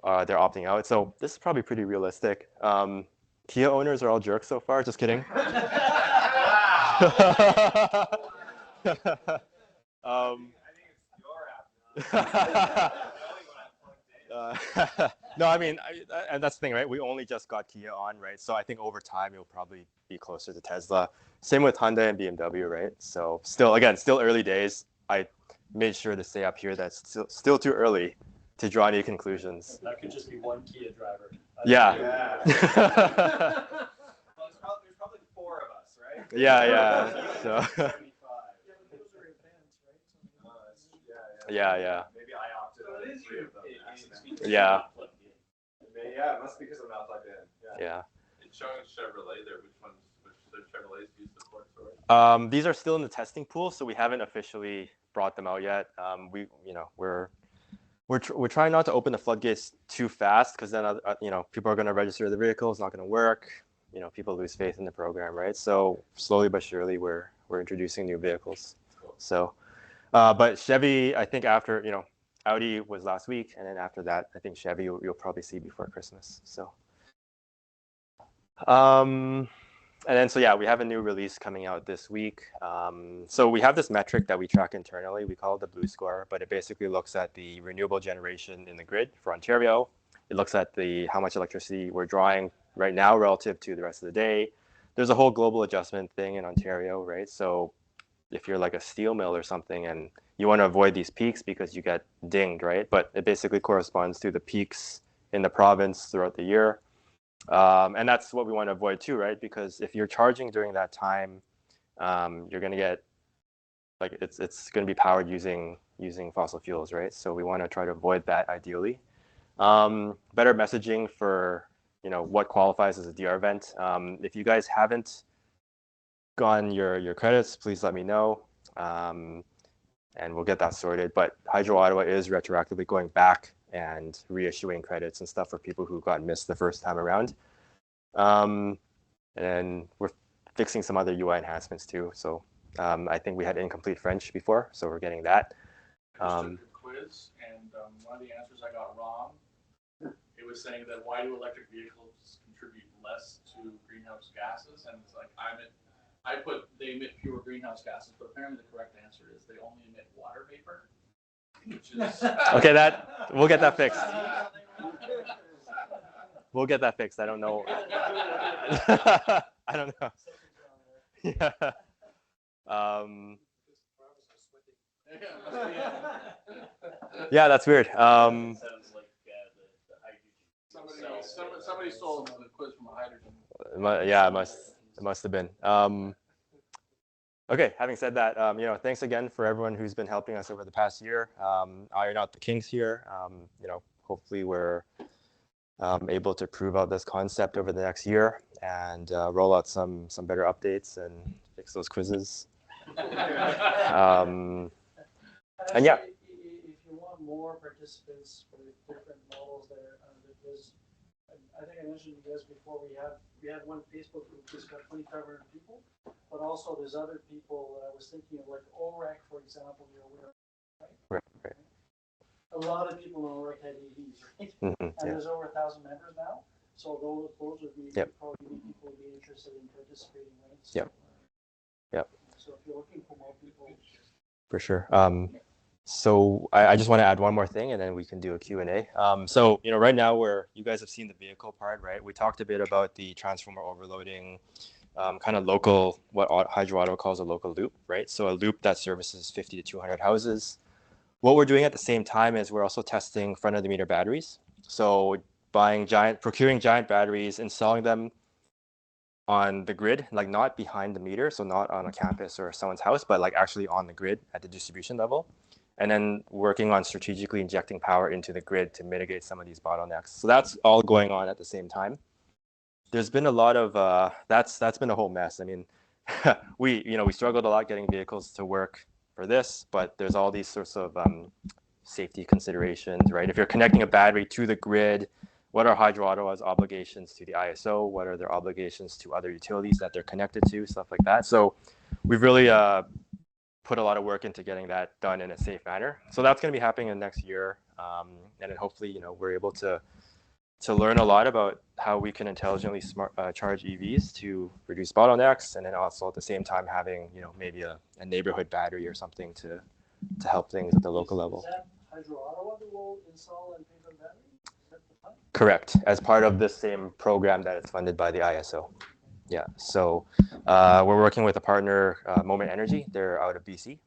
they're opting out. So this is probably pretty realistic. Kia owners are all jerks so far. Just kidding. No, I mean, and that's the thing, right? We only just got Kia on, right? So I think over time, it'll probably be closer to Tesla. Same with Hyundai and BMW, right? So still early days. I made sure to say up here that's still too early to draw any conclusions. That could just be one Kia driver. Yeah. Well, there's probably 4 of us, right? Yeah. So. 75. Yeah, but those are events, right? Yeah. Maybe I opted out of 3 of them. Yeah. Yeah, it must be because I'm not plugged in. Yeah. It's showing Chevrolet there. Which Chevrolets do you support? Sorry. These are still in the testing pool, so we haven't officially brought them out yet. We're trying not to open the floodgates too fast, because then people are going to register the vehicle. It's not going to work. People lose faith in the program, right? So slowly but surely, we're introducing new vehicles. So, but Chevy, I think after Audi was last week, and then after that, I think Chevy you'll probably see before Christmas. So, and then so yeah, we have a new release coming out this week. So we have this metric that we track internally. We call it the Blue Score, but it basically looks at the renewable generation in the grid for Ontario. It looks at how much electricity we're drawing right now relative to the rest of the day. There's a whole global adjustment thing in Ontario, right? So if you're like a steel mill or something and you want to avoid these peaks because you get dinged, right? But it basically corresponds to the peaks in the province throughout the year. And that's what we want to avoid too, right? Because if you're charging during that time, you're going to get like it's going to be powered using fossil fuels, right? So we want to try to avoid that ideally. Better messaging for what qualifies as a DR event. If you guys haven't gotten your credits, please let me know, and we'll get that sorted. But Hydro Ottawa is retroactively going back and reissuing credits and stuff for people who got missed the first time around. And then we're fixing some other UI enhancements too. So I think we had incomplete French before, so we're getting that. Just took a quiz, and one of the answers I got wrong. It was saying that why do electric vehicles contribute less to greenhouse gases? And it's like I put they emit fewer greenhouse gases, but apparently the correct answer is they only emit water vapor. Which is Okay, we'll get that fixed. We'll get that fixed. I don't know. I don't know. Yeah. Yeah, that's weird. Sounds like the hydrogen. Somebody stole the quiz from a hydrogen. Yeah, it must have been. Okay, having said that, thanks again for everyone who's been helping us over the past year. Iron out the kinks here. Hopefully we're able to prove out this concept over the next year and roll out some better updates and fix those quizzes. And yeah. If you want more participants for different models there, I think I mentioned to you guys before, we have one Facebook group that's got 2,500 people, but also there's other people that I was thinking of, like OREC, for example, you're aware of, right? Right. A lot of people in OREC had EVs, right? Mm-hmm, and there's over 1,000 members now, so those would be probably people would be interested in participating, right? So, Yep. So if you're looking for more people. For sure. So I just want to add one more thing, and then we can do a Q&A. So right now you guys have seen the vehicle part, right? We talked a bit about the transformer overloading, kind of local, what Hydro Ottawa calls a local loop, right? So a loop that services 50 to 200 houses. What we're doing at the same time is we're also testing front of the meter batteries. So procuring giant batteries, installing them on the grid, like not behind the meter, so not on a campus or someone's house, but like actually on the grid at the distribution level. And then working on strategically injecting power into the grid to mitigate some of these bottlenecks. So that's all going on at the same time. There's been a lot of that's been a whole mess. I mean, we struggled a lot getting vehicles to work for this, but there's all these sorts of safety considerations, right? If you're connecting a battery to the grid, what are Hydro Ottawa's obligations to the ISO? What are their obligations to other utilities that they're connected to? Stuff like that. So we've really put a lot of work into getting that done in a safe manner. So that's going to be happening in the next year. And then hopefully, we're able to learn a lot about how we can intelligently charge EVs to reduce bottlenecks. And then also at the same time having, maybe a neighborhood battery or something to help things at the local level. Is that Hydro Ottawa that will install and pay for the battery? Is that the plan? Correct. As part of the same program that is funded by the ISO. Yeah, so we're working with a partner, Moment Energy. They're out of BC.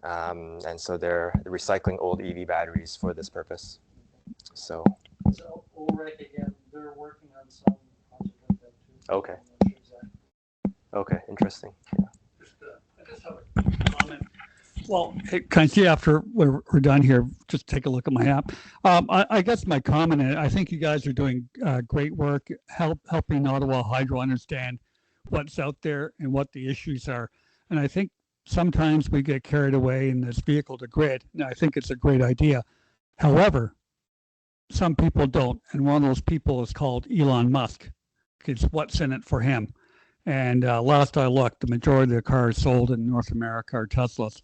And so they're recycling old EV batteries for this purpose. So OREC, again, they're working on some project like that too. Okay. I'm not sure exactly. Okay, interesting. Yeah. I just have a comment. Well, hey, can I see after we're done here, just take a look at my app. I guess my comment, I think you guys are doing great work helping Ottawa Hydro understand what's out there and what the issues are. And I think sometimes we get carried away in this vehicle to grid. And I think it's a great idea. However, some people don't. And one of those people is called Elon Musk. It's what's in it for him. And last I looked, the majority of the cars sold in North America are Teslas.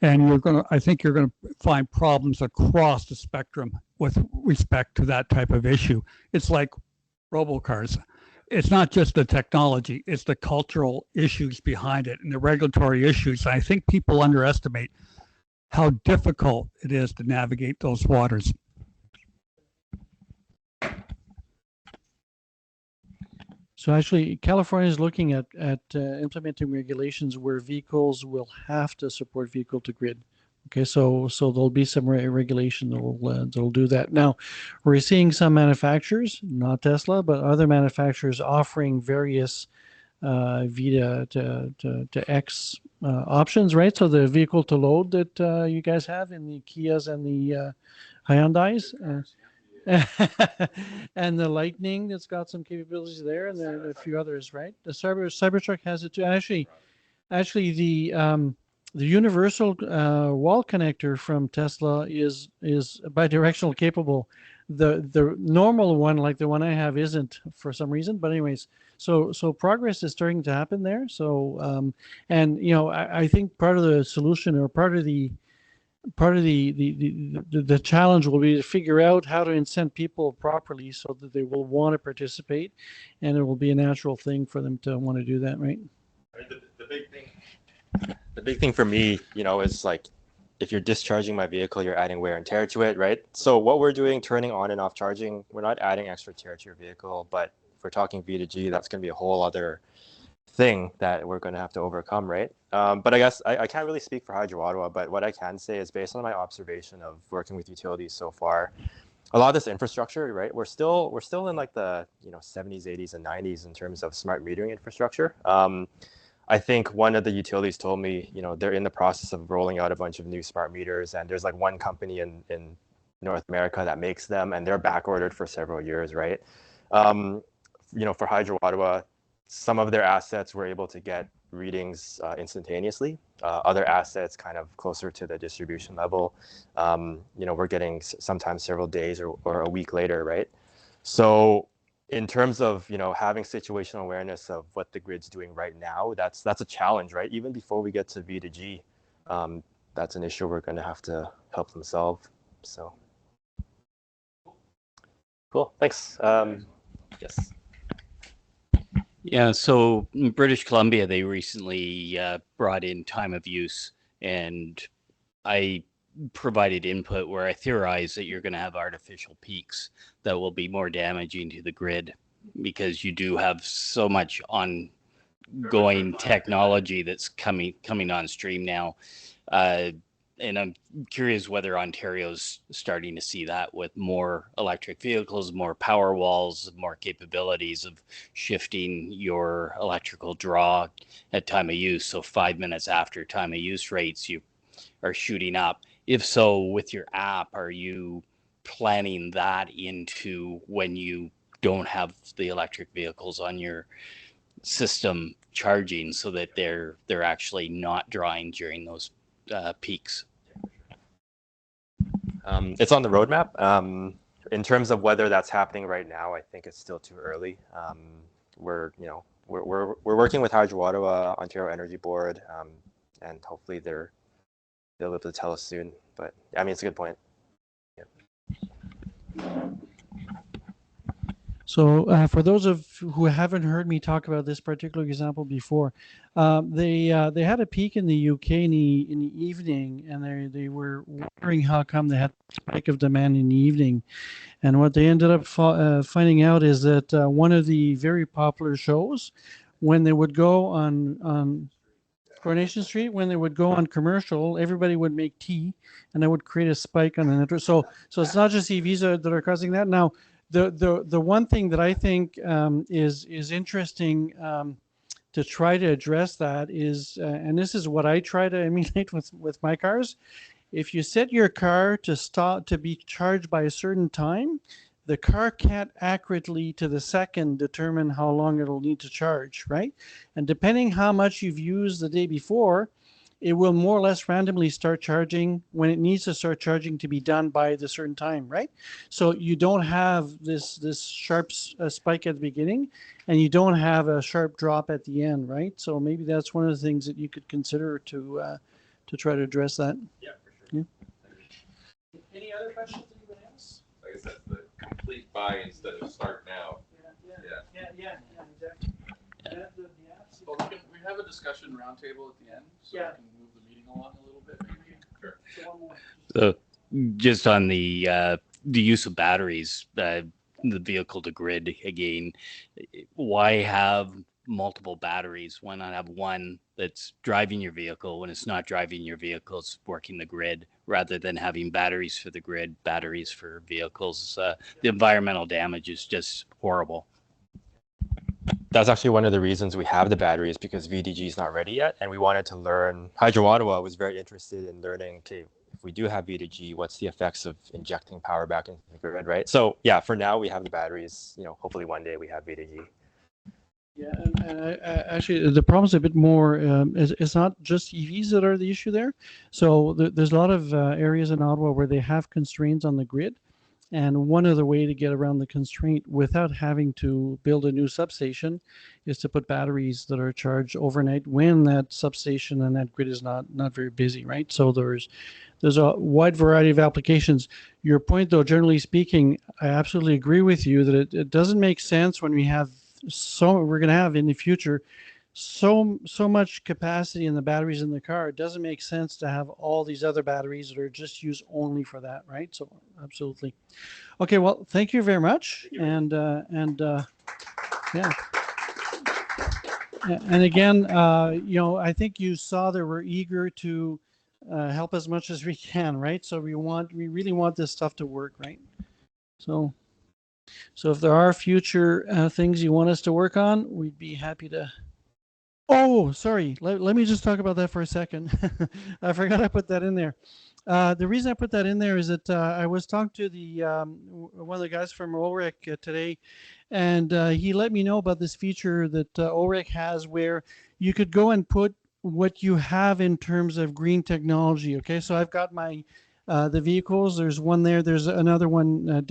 And I think you're going to find problems across the spectrum with respect to that type of issue. It's like robocars. It's not just the technology, it's the cultural issues behind it and the regulatory issues. I think people underestimate how difficult it is to navigate those waters. So actually, California is looking at implementing regulations where vehicles will have to support vehicle to grid. Okay, so there'll be some regulation that'll do that. Now, we're seeing some manufacturers, not Tesla, but other manufacturers offering various V to X options, right? So the vehicle to load that you guys have in the Kias and the Hyundais. And the Lightning that's got some capabilities there, and there are a few others, right? The Cybertruck has it too. Actually, the universal wall connector from Tesla is bidirectional capable. The normal one, like the one I have, isn't for some reason. But anyways, so progress is starting to happen there. So and you know, I think part of the solution or part of the challenge will be to figure out how to incent people properly so that they will want to participate, and it will be a natural thing for them to want to do that, right? The big thing for me, you know, is like if you're discharging my vehicle, you're adding wear and tear to it, right? So what we're doing, turning on and off charging, we're not adding extra tear to your vehicle, but if we're talking V2G, that's going to be a whole other thing that we're going to have to overcome, right? But I guess I can't really speak for Hydro Ottawa, but what I can say is based on my observation of working with utilities so far, a lot of this infrastructure, right? We're still in like the 70s, 80s, and 90s in terms of smart metering infrastructure. I think one of the utilities told me, they're in the process of rolling out a bunch of new smart meters, and there's like one company in North America that makes them, and they're back ordered for several years, right? For Hydro Ottawa, some of their assets were able to get readings instantaneously. Other assets kind of closer to the distribution level, we're getting sometimes several days or a week later, right? So in terms of having situational awareness of what the grid's doing right now, that's a challenge, right? Even before we get to V2G, that's an issue we're going to have to help them solve. So cool, thanks. Yes. Yeah, so in British Columbia, they recently brought in time of use, and I provided input where I theorize that you're going to have artificial peaks that will be more damaging to the grid because you do have so much ongoing technology that's coming on stream now. And I'm curious whether Ontario's starting to see that with more electric vehicles, more power walls, more capabilities of shifting your electrical draw at time of use. So 5 minutes after time of use rates, you are shooting up. If so, with your app, are you planning that into when you don't have the electric vehicles on your system charging so that they're actually not drawing during those peaks? It's on the roadmap. In terms of whether that's happening right now, I think it's still too early. We're working with Hydro Ottawa, Ontario Energy Board, and hopefully they'll be able to tell us soon. But I mean, it's a good point. Yeah. So for those of who haven't heard me talk about this particular example before, they had a peak in the UK in the evening, and they were wondering how come they had a spike of demand in the evening. And what they ended up finding out is that one of the very popular shows, when they would go on Coronation Street, when they would go on commercial, everybody would make tea, and that would create a spike on the network. So it's not just EVs that are causing that. Now, the one thing that I think is interesting to try to address that is, and this is what I try to emulate with my cars. If you set your car to be charged by a certain time, the car can't accurately to the second determine how long it'll need to charge, right? And depending how much you've used the day before, it will more or less randomly start charging when it needs to start charging to be done by the certain time, right? So you don't have this sharp spike at the beginning, and you don't have a sharp drop at the end, right? So maybe that's one of the things that you could consider to try to address that. Yeah, for sure. Yeah. Any other questions anybody else? I guess that's the complete buy instead of start now. Yeah, exactly. Well, we have a discussion roundtable at the end, so we can move the meeting along a little bit, maybe. Sure. So one more. So just on the use of batteries, the vehicle to grid again, why have multiple batteries? Why not have one that's driving your vehicle when it's not driving your vehicle, it's working the grid, rather than having batteries for the grid, batteries for vehicles? The environmental damage is just horrible. That's actually one of the reasons we have the batteries, because VDG is not ready yet, and we wanted to learn. Hydro Ottawa was very interested in learning, okay, if we do have VDG, what's the effects of injecting power back into the grid, right? So yeah, for now we have the batteries. Hopefully one day we have VDG. Yeah, and actually, the problem's a bit more. It's not just EVs that are the issue there. So there's a lot of areas in Ottawa where they have constraints on the grid, and one of the way to get around the constraint without having to build a new substation is to put batteries that are charged overnight when that substation and that grid is not very busy, right? So there's a wide variety of applications. Your point, though, generally speaking, I absolutely agree with you that it doesn't make sense when we're going to have in the future so much capacity in the batteries in the car. It doesn't make sense to have all these other batteries that are just used only for that, right? So absolutely. Okay, well, thank you very much. And yeah. And again, I think you saw that we're eager to help as much as we can, right? So we really want this stuff to work, right? So if there are future things you want us to work on, we'd be happy to. Oh, sorry. Let me just talk about that for a second. I forgot I put that in there. The reason I put that in there is that I was talking to one of the guys from OREC today, and he let me know about this feature that OREC has where you could go and put what you have in terms of green technology. Okay, so I've got my the vehicles. There's one there. There's another one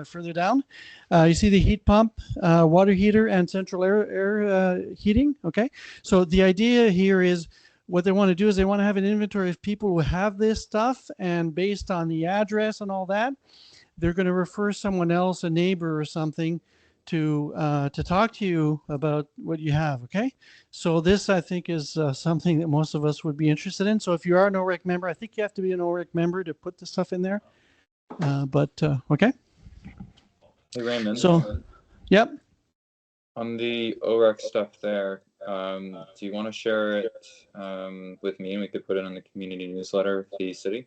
further down. You see the heat pump, water heater, and central air heating. Okay, so the idea here is what they want to do is they want to have an inventory of people who have this stuff, and based on the address and all that, they're going to refer someone else, a neighbor or something, to talk to you about what you have. Okay, so this I think is something that most of us would be interested in. So if you are an OREC member, I think you have to be an OREC member to put the stuff in there. Okay. Hey Raymond. So, yep. On the OREC stuff there, do you want to share it with me, and we could put it in the community newsletter of the city?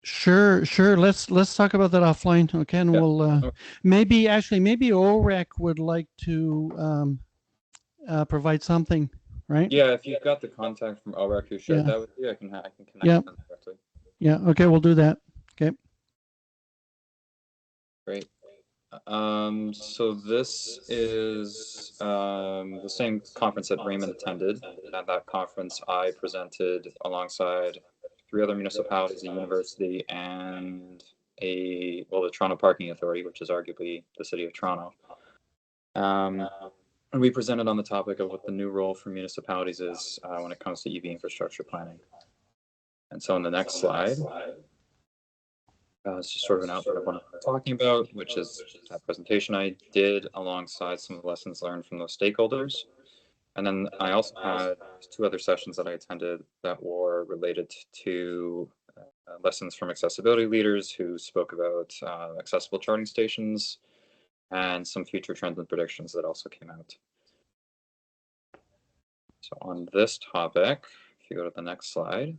Sure. Let's talk about that offline, okay? And we'll maybe OREC would like to provide something, right? Yeah, if you've got the contact from OREC who shared that with you, I can connect them directly. Yeah. Okay, we'll do that. Okay. Great. So this is the same conference that Raymond attended. At that conference, I presented alongside 3 other municipalities, a university, and the Toronto Parking Authority, which is arguably the city of Toronto. And we presented on the topic of what the new role for municipalities is when it comes to EV infrastructure planning. And so on the next slide, it's just sort of an output of what I'm talking about, which is that presentation I did alongside some of the lessons learned from those stakeholders. And then I also had 2 other sessions that I attended that were related to lessons from accessibility leaders who spoke about accessible charging stations and some future trends and predictions that also came out. So on this topic, if you go to the next slide,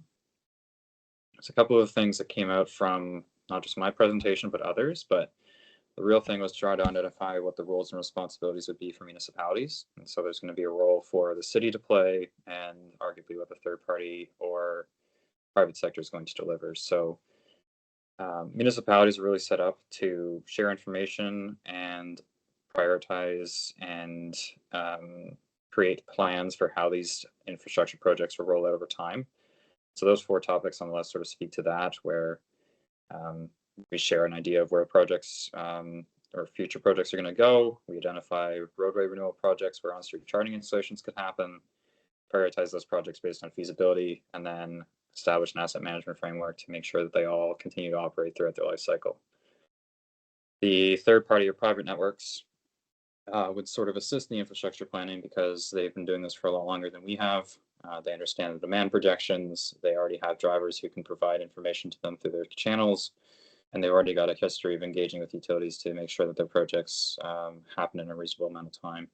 there's a couple of things that came out from not just my presentation, but others. But the real thing was to try to identify what the roles and responsibilities would be for municipalities. And so there's going to be a role for the city to play, and arguably what the third party or private sector is going to deliver. So municipalities are really set up to share information and prioritize and create plans for how these infrastructure projects will roll out over time. So those 4 topics on the left sort of speak to that, where we share an idea of where projects or future projects are going to go. We identify roadway renewal projects where on-street charging installations could happen, prioritize those projects based on feasibility, and then establish an asset management framework to make sure that they all continue to operate throughout their life cycle. The third party or private networks would sort of assist the infrastructure planning because they've been doing this for a lot longer than we have. They understand the demand projections. They already have drivers who can provide information to them through their channels, and they've already got a history of engaging with utilities to make sure that their projects happen in a reasonable amount of time.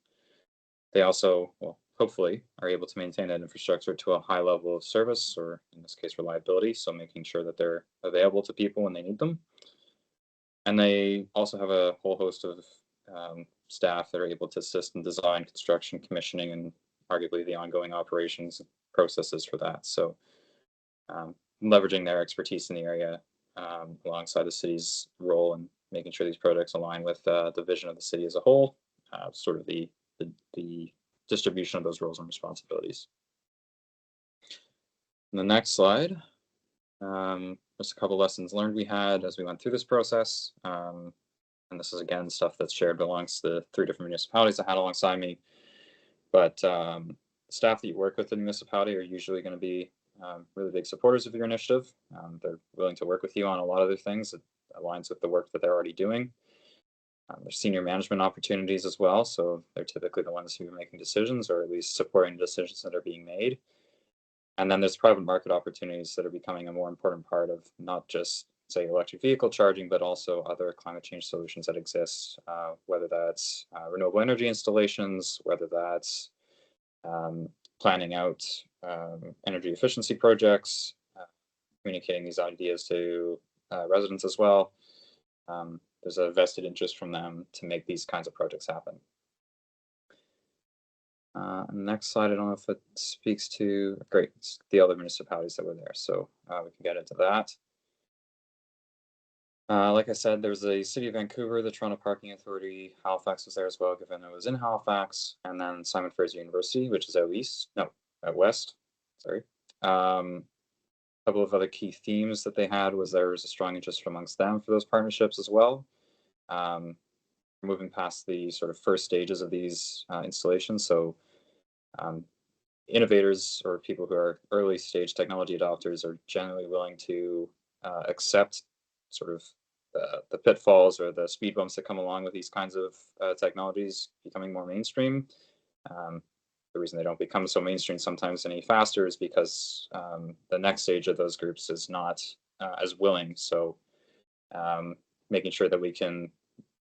They also, well, hopefully, are able to maintain that infrastructure to a high level of service, or in this case, reliability, so making sure that they're available to people when they need them. And they also have a whole host of staff that are able to assist in design, construction, commissioning, and arguably the ongoing operations processes for that. So leveraging their expertise in the area alongside the city's role in making sure these projects align with the vision of the city as a whole, sort of the distribution of those roles and responsibilities. In the next slide, just a couple lessons learned we had as we went through this process. And this is again stuff that's shared amongst the 3 different municipalities I had alongside me. But staff that you work with in the municipality are usually going to be really big supporters of your initiative. They're willing to work with you on a lot of other things that aligns with the work that they're already doing. There's senior management opportunities as well, so they're typically the ones who are making decisions, or at least supporting decisions that are being made. And then there's private market opportunities that are becoming a more important part of not just, say, electric vehicle charging, but also other climate change solutions that exist, whether that's renewable energy installations, whether that's planning out energy efficiency projects, communicating these ideas to residents as well. There's a vested interest from them to make these kinds of projects happen. Next slide, I don't know if it speaks to, great, the other municipalities that were there, so we can get into that. Like I said, there's the City of Vancouver, the Toronto Parking Authority, Halifax was there as well, given it was in Halifax, and then Simon Fraser University, which is out west, sorry. A couple of other key themes that they had was there was a strong interest amongst them for those partnerships as well. Moving past the sort of first stages of these installations, so innovators or people who are early stage technology adopters are generally willing to accept sort of the pitfalls or the speed bumps that come along with these kinds of technologies becoming more mainstream. The reason they don't become so mainstream sometimes any faster is because the next stage of those groups is not as willing. So making sure that we can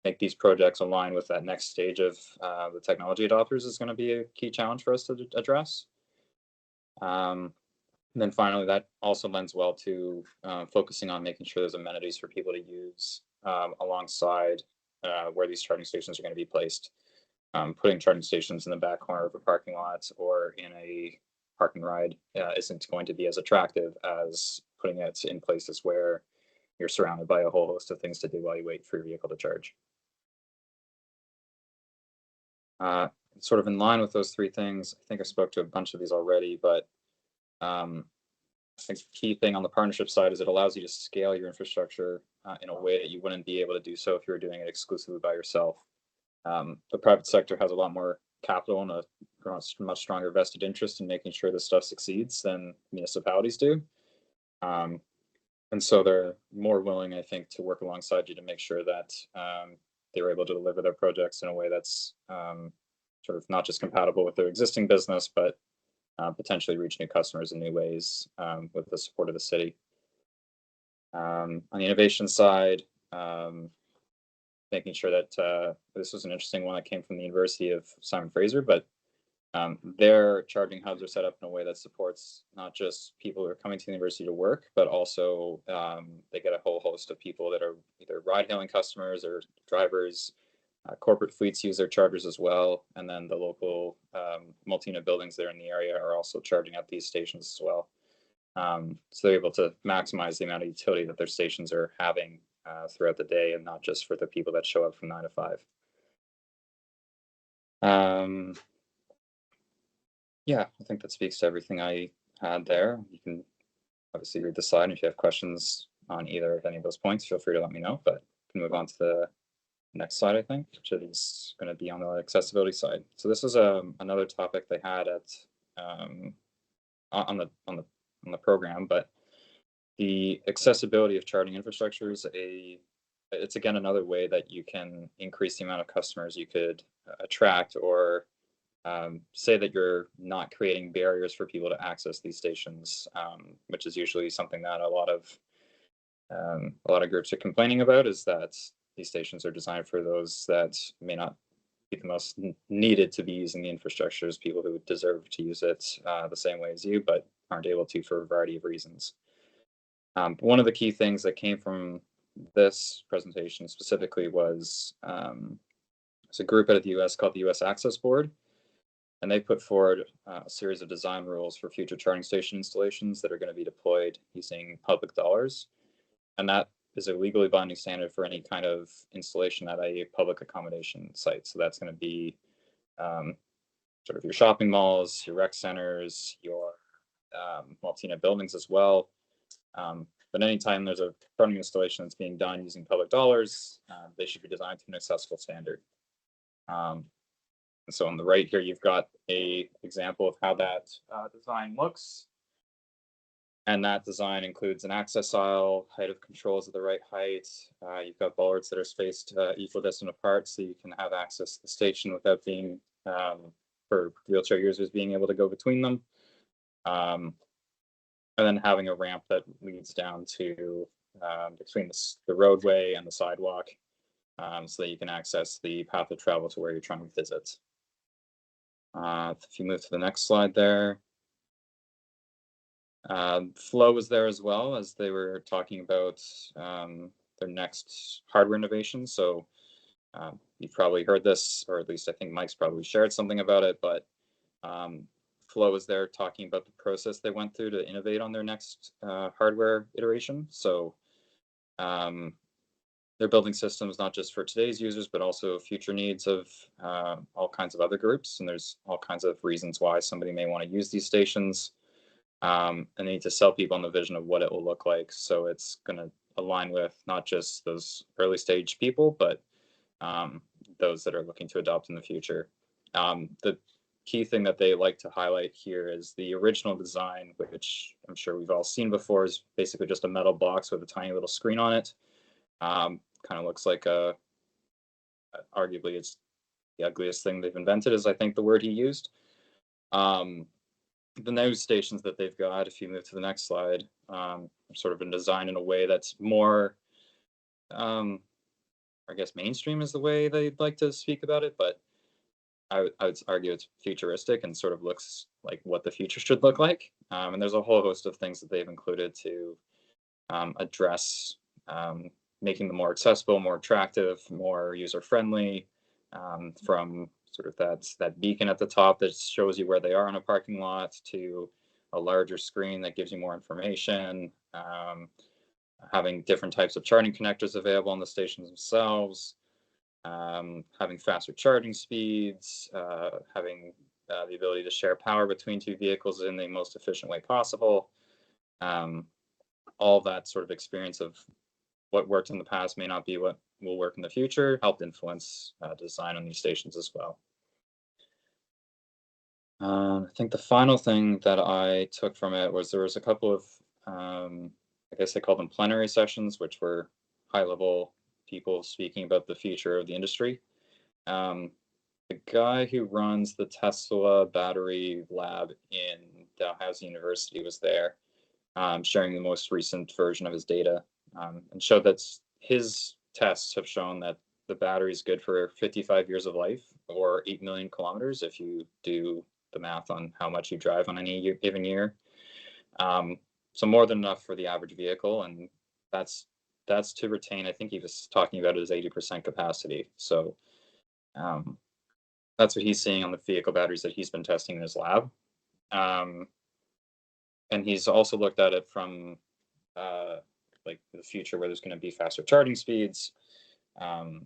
make these projects align with that next stage of the technology adopters is going to be a key challenge for us to address. And then finally, that also lends well to focusing on making sure there's amenities for people to use alongside where these charging stations are going to be placed. Putting charging stations in the back corner of a parking lot or in a parking ride isn't going to be as attractive as putting it in places where you're surrounded by a whole host of things to do while you wait for your vehicle to charge. Sort of in line with those 3 things, I think I spoke to a bunch of these already, but I think the key thing on the partnership side is it allows you to scale your infrastructure in a way that you wouldn't be able to do so if you were doing it exclusively by yourself. The private sector has a lot more capital and a much stronger vested interest in making sure this stuff succeeds than municipalities do. And so they're more willing, I think, to work alongside you to make sure that they're able to deliver their projects in a way that's sort of not just compatible with their existing business, but potentially reach new customers in new ways with the support of the city. On the innovation side, making sure that this was an interesting one that came from the University of Simon Fraser, but their charging hubs are set up in a way that supports not just people who are coming to the university to work, but also they get a whole host of people that are either ride-hailing customers or drivers. Corporate fleets use their chargers as well, and then the local multi-unit buildings there in the area are also charging at these stations as well. So they're able to maximize the amount of utility that their stations are having throughout the day, and not just for the people that show up from 9 to 5. Yeah, I think that speaks to everything I had there. You can obviously read the slide, and if you have questions on either of any of those points, feel free to let me know, but we can move on to the next slide, I think, which is going to be on the accessibility side. So this is another topic they had at on the program, but the accessibility of charging infrastructure is it's again another way that you can increase the amount of customers you could attract, or say that you're not creating barriers for people to access these stations, which is usually something that a lot of groups are complaining about, is that these stations are designed for those that may not be the most needed to be using the infrastructure, as people who deserve to use it the same way as you, but aren't able to for a variety of reasons. One of the key things that came from this presentation specifically was it's a group out of the US called the US Access Board, and they put forward a series of design rules for future charging station installations that are going to be deployed using public dollars. And that is a legally binding standard for any kind of installation at a public accommodation site. So that's going to be sort of your shopping malls, your rec centers, your multi-unit buildings as well. But anytime there's a charging installation that's being done using public dollars, they should be designed to an accessible standard. And so on the right here, you've got a example of how that design looks. And that design includes an access aisle, height of controls at the right height. You've got bollards that are spaced equidistant apart, so you can have access to the station without being, for wheelchair users, being able to go between them. And then having a ramp that leads down to between the roadway and the sidewalk, so that you can access the path of travel to where you're trying to visit. If you move to the next slide there. Flow was there as well, as they were talking about their next hardware innovation. So you've probably heard this, or at least I think Mike's probably shared something about it, but Flow was there talking about the process they went through to innovate on their next hardware iteration. So they're building systems not just for today's users, but also future needs of all kinds of other groups. And there's all kinds of reasons why somebody may want to use these stations. And they need to sell people on the vision of what it will look like. So it's going to align with not just those early stage people, but those that are looking to adopt in the future. The key thing that they like to highlight here is the original design, which I'm sure we've all seen before, is basically just a metal box with a tiny little screen on it. Kind of looks like arguably it's the ugliest thing they've invented, is I think the word he used. The new stations that they've got, if you move to the next slide, sort of been designed in a way that's more, I guess mainstream is the way they'd like to speak about it, but I would argue it's futuristic and sort of looks like what the future should look like. And there's a whole host of things that they've included to address making them more accessible, more attractive, more user-friendly, from sort of that beacon at the top that shows you where they are in a parking lot, to a larger screen that gives you more information, having different types of charging connectors available on the stations themselves, having faster charging speeds, having the ability to share power between two vehicles in the most efficient way possible. All that sort of experience of what worked in the past may not be what will work in the future helped influence design on these stations as well. I think the final thing that I took from it was there was a couple of, I guess they call them plenary sessions, which were high-level people speaking about the future of the industry. The guy who runs the Tesla battery lab in Dalhousie University was there, sharing the most recent version of his data, and showed that his tests have shown that the battery is good for 55 years of life, or 8 million kilometers if you do the math on how much you drive on any given year. So more than enough for the average vehicle, and that's to retain, I think he was talking about it as 80% capacity. So that's what he's seeing on the vehicle batteries that he's been testing in his lab. And he's also looked at it from like the future, where there's going to be faster charging speeds, and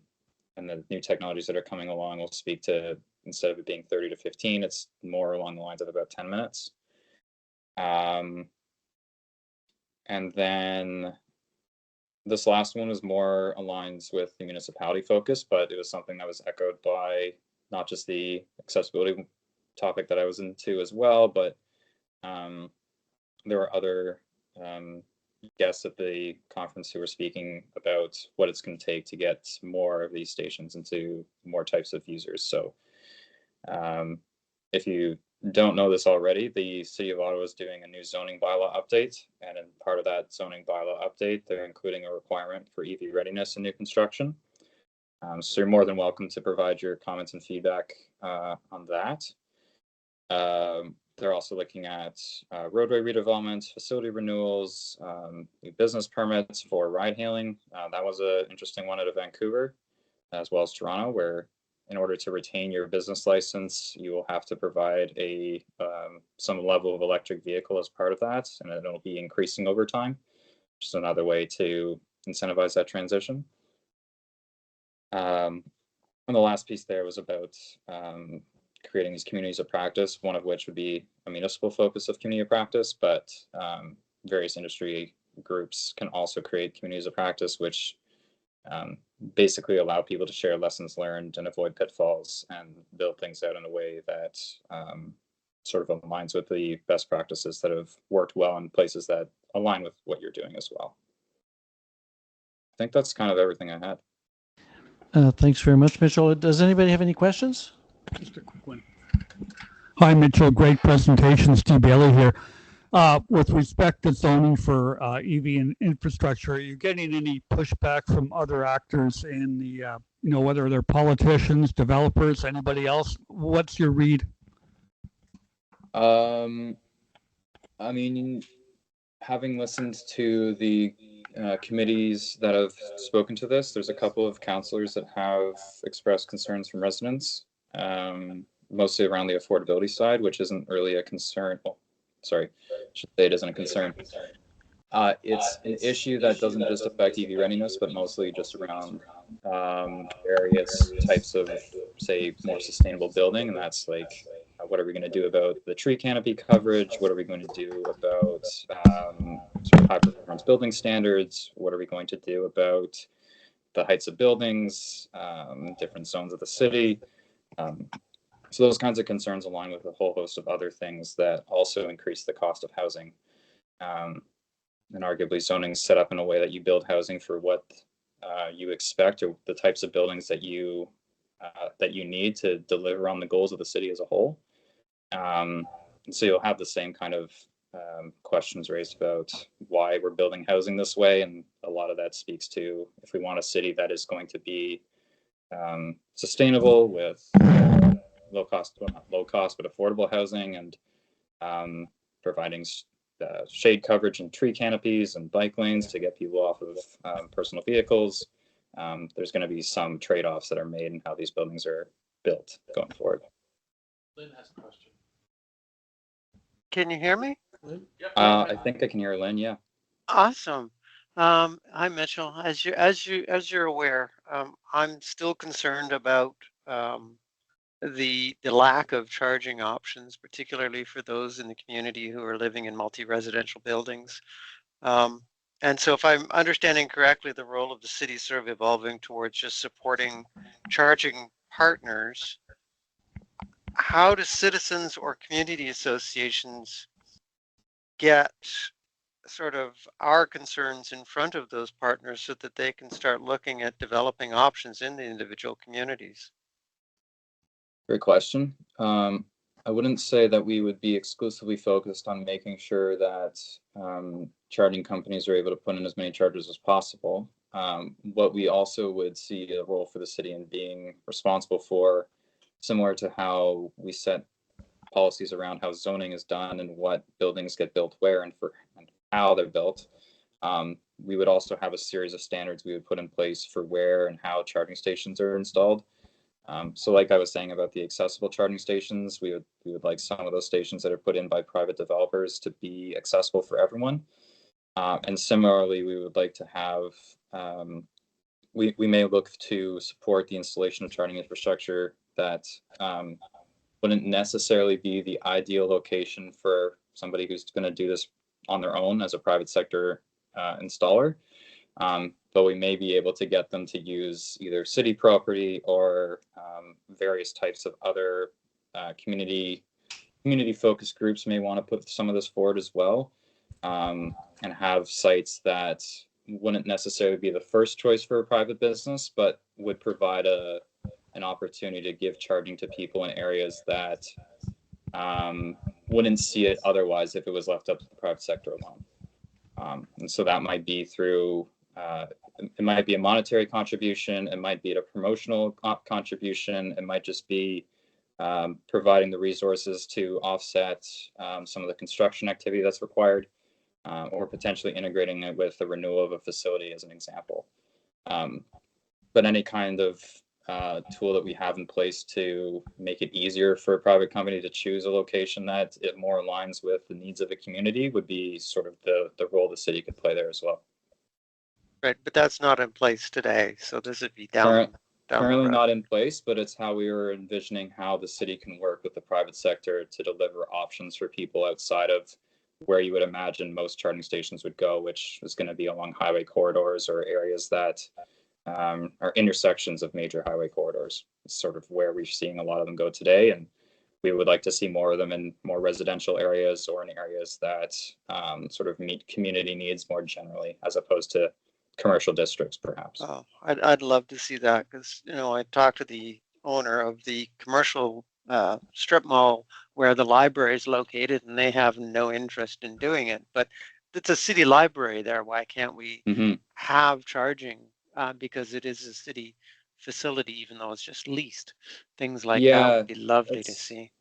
the new technologies that are coming along will speak to, instead of it being 30 to 15, it's more along the lines of about 10 minutes. And then this last one is more aligns with the municipality focus, but it was something that was echoed by not just the accessibility topic that I was into as well, but there were other guests at the conference who were speaking about what it's going to take to get more of these stations into more types of users. So if you don't know this already, the City of Ottawa is doing a new zoning bylaw update, and in part of that zoning bylaw update, they're including a requirement for EV readiness in new construction. So you're more than welcome to provide your comments and feedback on that. They're also looking at roadway redevelopment, facility renewals, new business permits for ride hailing. That was an interesting one out of Vancouver, as well as Toronto, where in order to retain your business license, you will have to provide a some level of electric vehicle as part of that, and it'll be increasing over time, which is another way to incentivize that transition. And the last piece there was about creating these communities of practice, one of which would be a municipal focus of community of practice, but various industry groups can also create communities of practice, which basically allow people to share lessons learned and avoid pitfalls and build things out in a way that sort of aligns with the best practices that have worked well in places that align with what you're doing as well. I think that's kind of everything I had. Thanks very much, Mitchell. Does anybody have any questions? Just a quick one. Hi, Mitchell. Great presentation. Steve Bailey here. With respect to zoning for EV infrastructure, are you getting any pushback from other actors in the, whether they're politicians, developers, anybody else? What's your read? I mean, having listened to the committees that have spoken to this, there's a couple of councillors that have expressed concerns from residents, mostly around the affordability side, which isn't really a concern. Well, sorry, I should say it isn't a concern. It's an issue that doesn't just affect EV readiness, but mostly just around various types of, say, more sustainable building. And that's like, what are we going to do about the tree canopy coverage? What are we going to do about sort of high performance building standards? What are we going to do about the heights of buildings, different zones of the city? So those kinds of concerns, along with a whole host of other things that also increase the cost of housing. And arguably zoning is set up in a way that you build housing for what you expect, or the types of buildings that you need to deliver on the goals of the city as a whole. So you'll have the same kind of questions raised about why we're building housing this way. And a lot of that speaks to, if we want a city that is going to be sustainable with low cost, well, not low cost, but affordable housing, and providing shade coverage and tree canopies and bike lanes to get people off of personal vehicles. There's going to be some trade-offs that are made in how these buildings are built going forward. Lynn has a question. Can you hear me? I think I can hear Lynn. Yeah. Awesome. Hi, Mitchell. As you're aware, I'm still concerned about the lack of charging options, particularly for those in the community who are living in multi-residential buildings. And so if I'm understanding correctly, the role of the city is sort of evolving towards just supporting charging partners. How do citizens or community associations get sort of our concerns in front of those partners so that they can start looking at developing options in the individual communities? Great question. I wouldn't say that we would be exclusively focused on making sure that charging companies are able to put in as many chargers as possible. What we also would see a role for the city in being responsible for, similar to how we set policies around how zoning is done and what buildings get built where and how they're built. We would also have a series of standards we would put in place for where and how charging stations are installed. So like I was saying about the accessible charging stations, we would like some of those stations that are put in by private developers to be accessible for everyone. And similarly, we would like to have, we may look to support the installation of charging infrastructure that wouldn't necessarily be the ideal location for somebody who's going to do this on their own as a private sector installer. But we may be able to get them to use either city property or various types of other community focus groups may want to put some of this forward as well, and have sites that wouldn't necessarily be the first choice for a private business, but would provide an opportunity to give charging to people in areas that wouldn't see it otherwise if it was left up to the private sector alone. And so that might be through, it might be a monetary contribution, it might be a promotional contribution, it might just be providing the resources to offset some of the construction activity that's required, or potentially integrating it with the renewal of a facility as an example. But any kind of tool that we have in place to make it easier for a private company to choose a location that it more aligns with the needs of the community would be sort of the role the city could play there as well. Right, but that's not in place today, so this would be down Currently the road. not in place, but it's how we were envisioning how the city can work with the private sector to deliver options for people outside of where you would imagine most charging stations would go, which is going to be along highway corridors or areas that are intersections of major highway corridors. It's sort of where we're seeing a lot of them go today, and we would like to see more of them in more residential areas or in areas that sort of meet community needs more generally, as opposed to commercial districts, perhaps. Oh, I'd love to see that, because I talked to the owner of the commercial strip mall where the library is located, and they have no interest in doing it. But it's a city library there. Why can't we have charging? Because it is a city facility, even though it's just leased. Things like that would be lovely to see.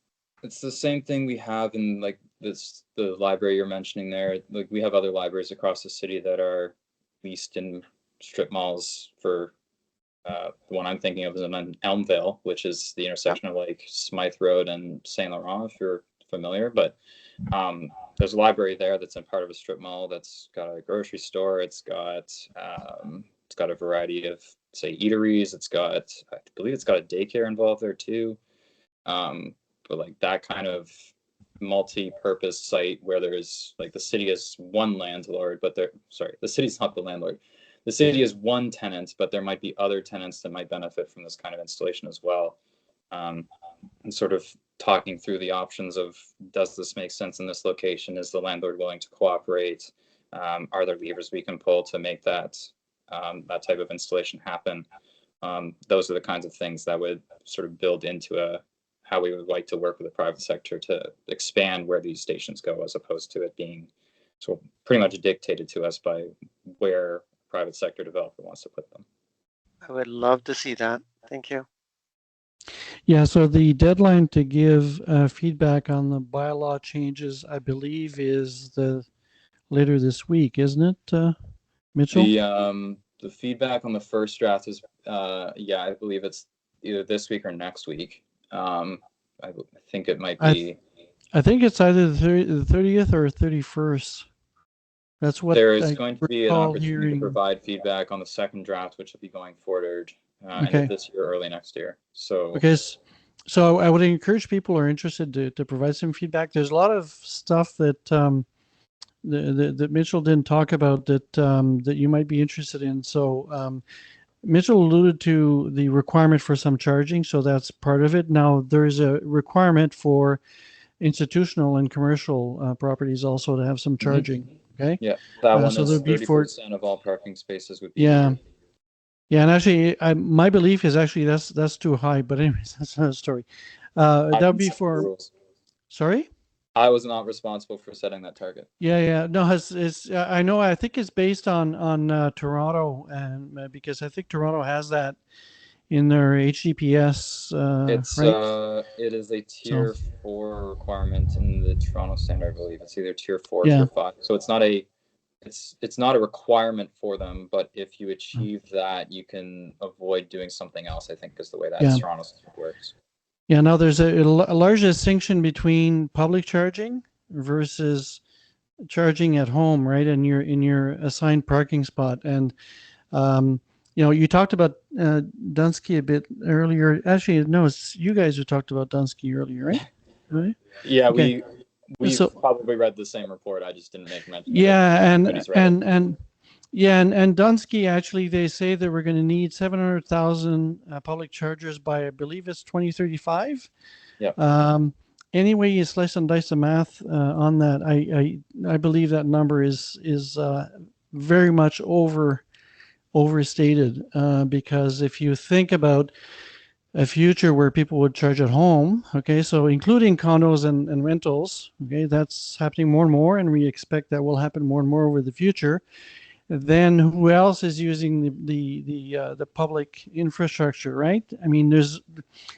It's the same thing we have in like the library you're mentioning there. Like we have other libraries across the city that are leased in strip malls. For the one I'm thinking of is in Elmvale, which is the intersection of like Smythe Road and Saint Laurent, if you're familiar. But there's a library there that's in part of a strip mall that's got a grocery store. It's got a variety of, say, eateries. I believe it's got a daycare involved there too. But like that kind of multi-purpose site where there's like the city is one landlord, but the city's not the landlord. The city is one tenant, but there might be other tenants that might benefit from this kind of installation as well. And sort of talking through the options of, does this make sense in this location? Is the landlord willing to cooperate? Are there levers we can pull to make that type of installation happen? Those are the kinds of things that would sort of build into how we would like to work with the private sector to expand where these stations go, as opposed to it being sort of pretty much dictated to us by where a private sector developer wants to put them. I would love to see that. Thank you. Yeah, so the deadline to give feedback on the bylaw changes, I believe, is later this week, isn't it, Mitchell? The feedback on the first draft is, I believe it's either this week or next week. I think it might be. I think it's either the 30th or 31st. That's what there is going to be an opportunity to provide feedback on the second draft, which will be going forward end of this year, early next year. So so I would encourage people who are interested to provide some feedback. There's a lot of stuff that that Mitchell didn't talk about that you might be interested in. So Mitchell alluded to the requirement for some charging, so that's part of it. Now there's a requirement for institutional and commercial properties also to have some charging. Okay. Yeah, that one so is 30% of all parking spaces would be. Yeah, and actually, my belief is actually that's too high. But anyways, that's another story. That would be for. Sorry. I was not responsible for setting that target. Yeah. No, I know. I think it's based on Toronto, and because I think Toronto has that in their HDPS. Right? It is a tier 4 requirement in the Toronto standard, I believe. It's either tier 4 or tier 5. So it's not a requirement for them, but if you achieve that, you can avoid doing something else, I think, is the way that Toronto works. Yeah, now there's a large distinction between public charging versus charging at home, right? And in your assigned parking spot. And you talked about Dunsky a bit earlier. Actually, no, it's you guys who talked about Dunsky earlier, right? Yeah, okay. we probably read the same report. I just didn't make mention. Yeah, and Dunsky, actually, they say that we're going to need 700,000 public chargers by, I believe it's 2035. Any way you slice and dice the math on that, I believe that number is very much overstated, because if you think about a future where people would charge at home, okay, so including condos and rentals, okay, that's happening more and more, and we expect that will happen more and more over the future. Then who else is using the public infrastructure, right? I mean,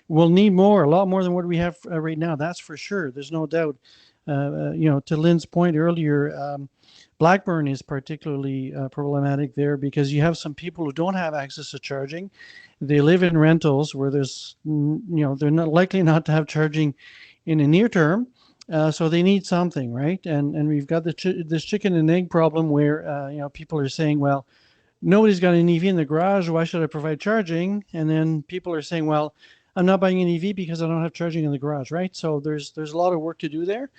we'll need more, a lot more than what we have right now. That's for sure. There's no doubt. To Lynn's point earlier, Blackburn is particularly problematic there because you have some people who don't have access to charging. They live in rentals where there's, they're not likely not to have charging in the near term. So they need something, right? And we've got this chicken and egg problem where people are saying, well, nobody's got an EV in the garage. Why should I provide charging? And then people are saying, well, I'm not buying an EV because I don't have charging in the garage, right? So there's a lot of work to do there.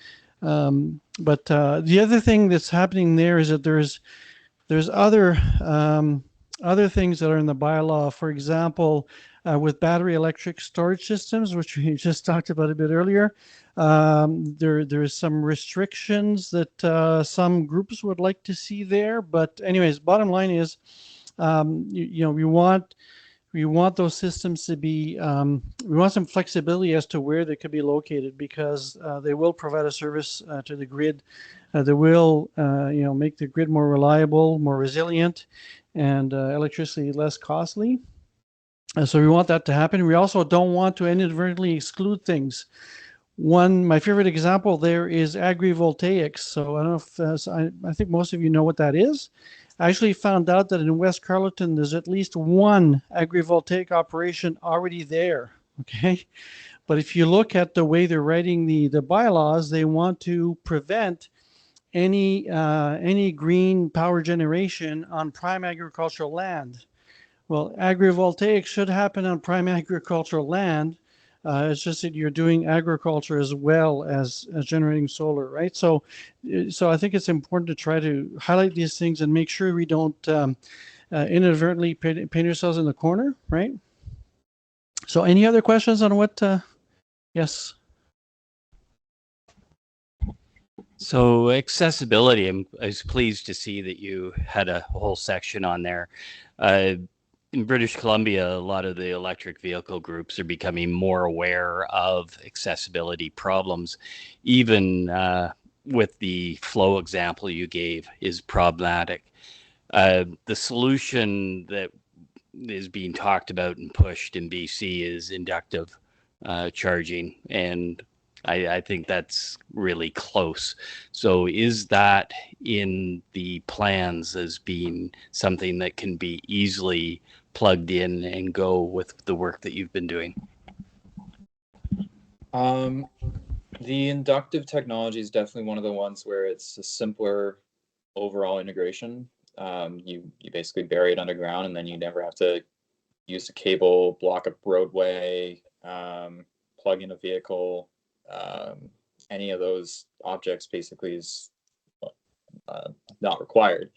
But the other thing that's happening there is that there's other things that are in the bylaw. For example, with battery electric storage systems, which we just talked about a bit earlier, there's some restrictions that some groups would like to see there. But anyways, bottom line is, we want those systems to be, we want some flexibility as to where they could be located, because they will provide a service to the grid. They will, make the grid more reliable, more resilient, and electricity less costly. So we want that to happen. We also don't want to inadvertently exclude things. My favorite example there is agrivoltaics. So I don't know if I think most of you know what that is. I actually found out that in West Carleton, there's at least one agrivoltaic operation already there. Okay. But if you look at the way they're writing the bylaws, they want to prevent any green power generation on prime agricultural land. Well, agrivoltaics should happen on prime agricultural land. It's just that you're doing agriculture as well as generating solar, right? So I think it's important to try to highlight these things and make sure we don't inadvertently paint ourselves in the corner, right? So any other questions on what? Yes. So accessibility, I was pleased to see that you had a whole section on there. In British Columbia, a lot of the electric vehicle groups are becoming more aware of accessibility problems. Even with the flow example you gave is problematic. The solution that is being talked about and pushed in BC is inductive charging, and I think that's really close. So is that in the plans as being something that can be easily plugged in and go with the work that you've been doing? The inductive technology is definitely one of the ones where it's a simpler overall integration. You basically bury it underground, and then you never have to use a cable, block a roadway, plug in a vehicle. Any of those objects basically is not required.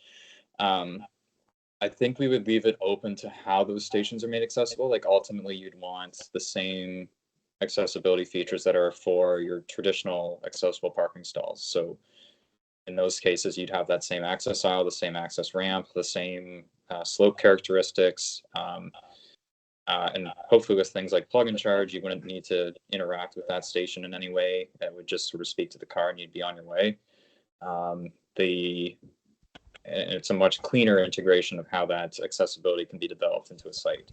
I think we would leave it open to how those stations are made accessible. Like ultimately you'd want the same accessibility features that are for your traditional accessible parking stalls. So in those cases, you'd have that same access aisle, the same access ramp, the same slope characteristics. And hopefully with things like plug and charge, you wouldn't need to interact with that station in any way. That would just sort of speak to the car and you'd be on your way. It's a much cleaner integration of how that accessibility can be developed into a site.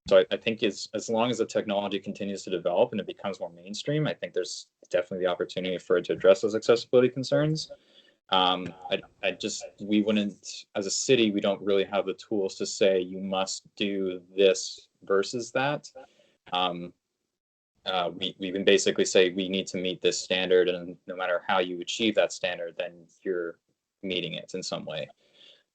So I think as long as the technology continues to develop and it becomes more mainstream, I think there's definitely the opportunity for it to address those accessibility concerns. We wouldn't, as a city, we don't really have the tools to say you must do this versus that. We can basically say we need to meet this standard, and no matter how you achieve that standard, then you're meeting it in some way.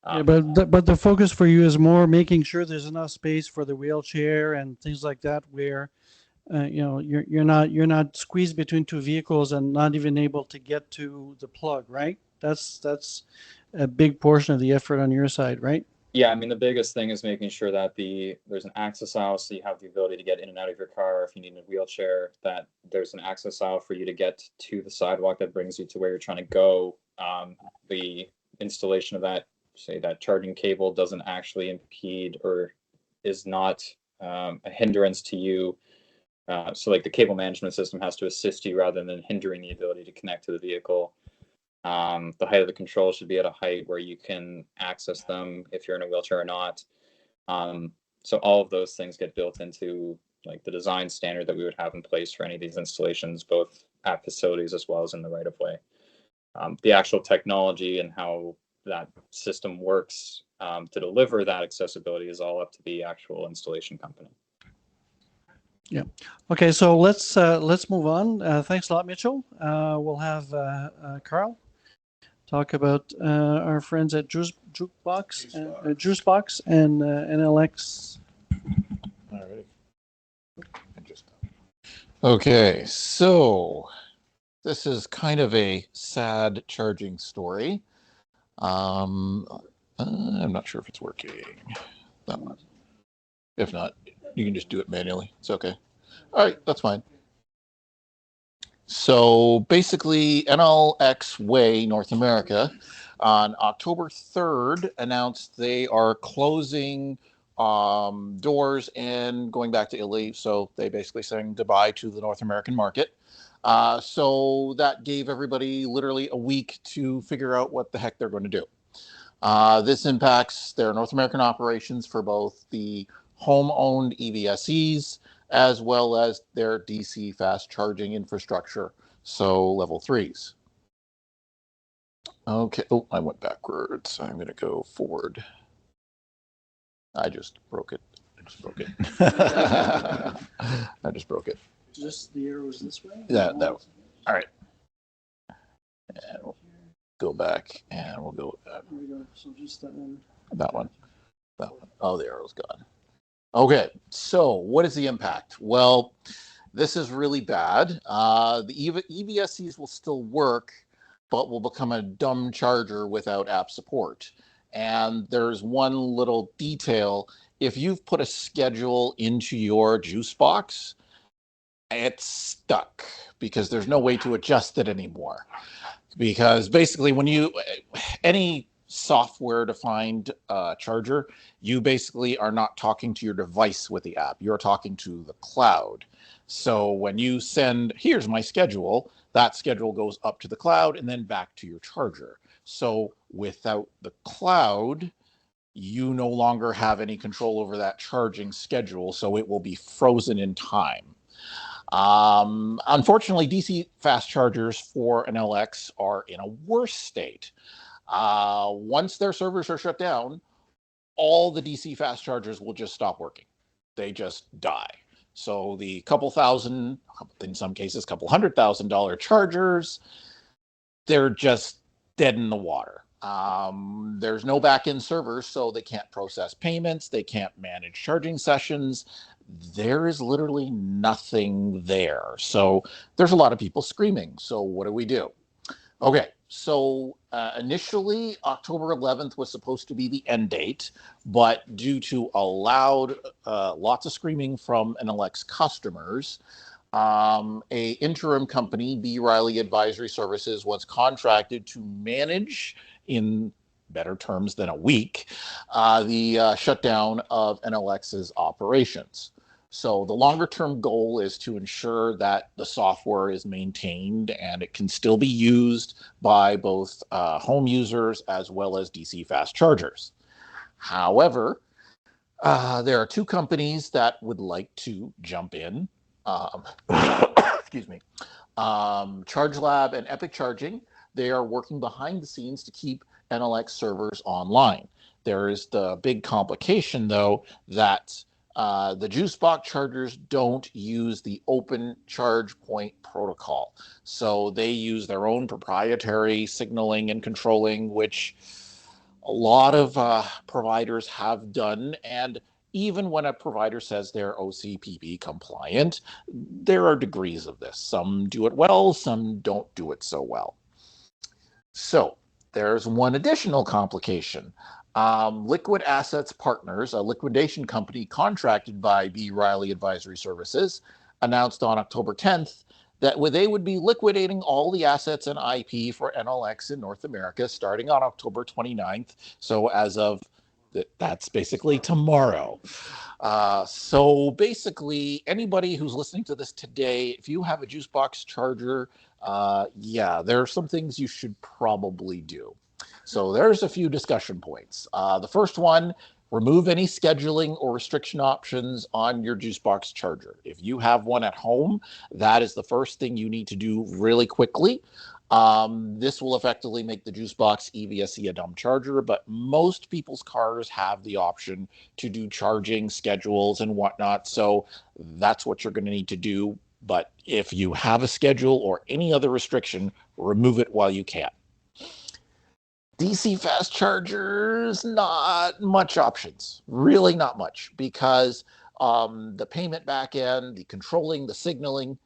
Yeah, but the focus for you is more making sure there's enough space for the wheelchair and things like that, where you're not squeezed between two vehicles and not even able to get to the plug, right? That's a big portion of the effort on your side, right? Yeah, I mean, the biggest thing is making sure that there's an access aisle, so you have the ability to get in and out of your car. If you need a wheelchair, that there's an access aisle for you to get to the sidewalk that brings you to where you're trying to go. The installation of that, say, that charging cable doesn't actually impede or is not a hindrance to you. So like the cable management system has to assist you rather than hindering the ability to connect to the vehicle. The height of the control should be at a height where you can access them if you're in a wheelchair or not. So all of those things get built into like the design standard that we would have in place for any of these installations, both at facilities as well as in the right of way. The actual technology and how that system works to deliver that accessibility is all up to the actual installation company. Yeah. Okay, so let's move on. Thanks a lot, Mitchell. We'll have Karl talk about our friends at JuiceBox and Enel X. All right. Okay, so this is kind of a sad charging story. I'm not sure if it's working. That one. If not, you can just do it manually. It's okay. All right, that's fine. So basically, Enel X Way North America on October 3rd announced they are closing doors and going back to Italy. So they basically saying goodbye to the North American market. So that gave everybody literally a week to figure out what the heck they're going to do. This impacts their North American operations for both the home-owned EVSEs as well as their DC fast charging infrastructure, so level 3s. Okay, oh, I went backwards. I'm going to go forward. I just broke it. I just broke it. Just the arrows this way? Yeah, that. All right. And we'll go back, and we'll go. There we go. So just that one. That one. That one. Oh, the arrow's gone. Okay, so what is the impact? Well, this is really bad. The EVSEs will still work, but will become a dumb charger without app support. And there's one little detail. If you've put a schedule into your JuiceBox, it's stuck because there's no way to adjust it anymore. Because basically when any software-defined charger, you basically are not talking to your device with the app. You're talking to the cloud. So when you send, here's my schedule, that schedule goes up to the cloud and then back to your charger. So without the cloud, you no longer have any control over that charging schedule, so it will be frozen in time. Unfortunately, DC fast chargers for Enel X are in a worse state. Once their servers are shut down, all the DC fast chargers will just stop working. They just die. So the couple thousand, in some cases, couple $100,000 chargers, they're just dead in the water. There's no back-end servers, so they can't process payments. They can't manage charging sessions. There is literally nothing there. So there's a lot of people screaming. So what do we do? Okay, so initially October 11th was supposed to be the end date, but due to a loud, lots of screaming from Enel X customers, a interim company, B. Riley Advisory Services, was contracted to manage, in better terms than a week, the shutdown of Enel X's operations. So the longer term goal is to ensure that the software is maintained and it can still be used by both home users as well as DC fast chargers. However, there are two companies that would like to jump in. Excuse me. ChargeLab and Epic Charging. They are working behind the scenes to keep Enel X servers online. There is the big complication, though, that the JuiceBox chargers don't use the open charge point protocol. So they use their own proprietary signaling and controlling, which a lot of providers have done. And even when a provider says they're OCPP compliant, there are degrees of this. Some do it well, some don't do it so well. So there's one additional complication. Liquid Assets Partners, a liquidation company contracted by B. Riley Advisory Services, announced on October 10th that they would be liquidating all the assets and IP for Enel X in North America starting on October 29th. So as of that's basically tomorrow. So basically, anybody who's listening to this today, if you have a JuiceBox charger, yeah, there are some things you should probably do. So there's a few discussion points. The first one, remove any scheduling or restriction options on your JuiceBox charger. If you have one at home, that is the first thing you need to do really quickly. This will effectively make the JuiceBox EVSE a dumb charger, but most people's cars have the option to do charging schedules and whatnot. So that's what you're going to need to do. But if you have a schedule or any other restriction, remove it while you can. DC fast chargers, not much options, really not much, because the payment backend, the controlling, the signaling,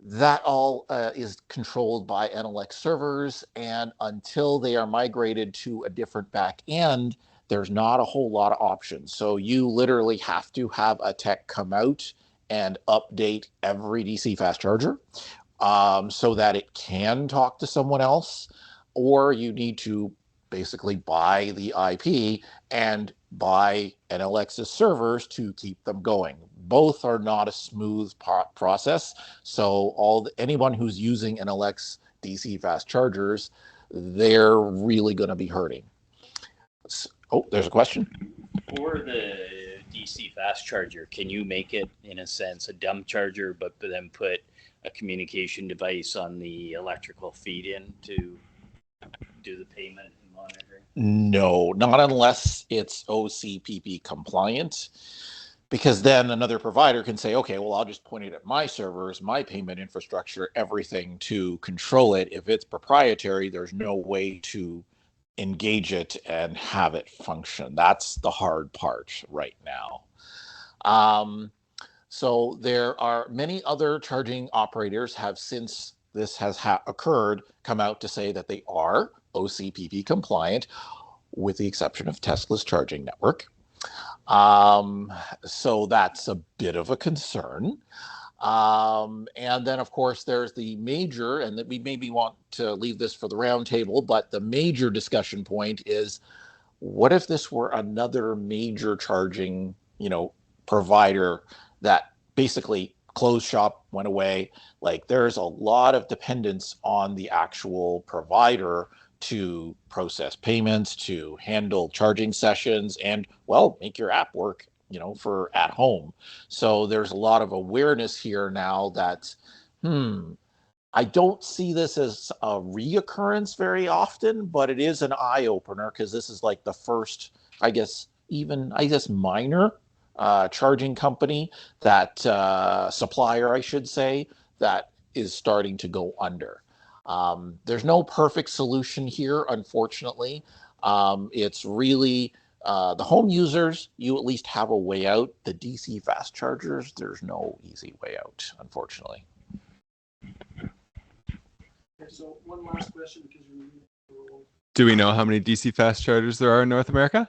that all is controlled by Enel X servers, and until they are migrated to a different back end, there's not a whole lot of options. So you literally have to have a tech come out and update every DC fast charger so that it can talk to someone else, or you need to basically buy the IP and buy Enel X's servers to keep them going. Both are not a smooth process. So anyone who's using Enel X DC fast chargers, they're really going to be hurting. Oh, there's a question. For the DC fast charger, can you make it, in a sense, a dumb charger, but then put a communication device on the electrical feed-in to do the payment and monitoring? No, not unless it's OCPP compliant, because then another provider can say, okay, well, I'll just point it at my servers, my payment infrastructure, everything to control it. If it's proprietary, there's no way to engage it and have it function. That's the hard part right now. So there are many other charging operators have, since this has occurred, come out to say that they are OCPP compliant, with the exception of Tesla's charging network. So that's a bit of a concern. And then, of course, there's the major, and that we maybe want to leave this for the roundtable, but the major discussion point is, what if this were another major charging, provider that basically closed shop, went away? Like, there's a lot of dependence on the actual provider to process payments, to handle charging sessions, and, well, make your app work, for at home. So there's a lot of awareness here now that, I don't see this as a reoccurrence very often, but it is an eye opener, because this is like the first, I guess, minor charging company that supplier, I should say, that is starting to go under. There's no perfect solution here, unfortunately. It's really the home users, you at least have a way out. The DC fast chargers, there's no easy way out, unfortunately. Okay, so one last question, because do we know how many DC fast chargers there are in North America?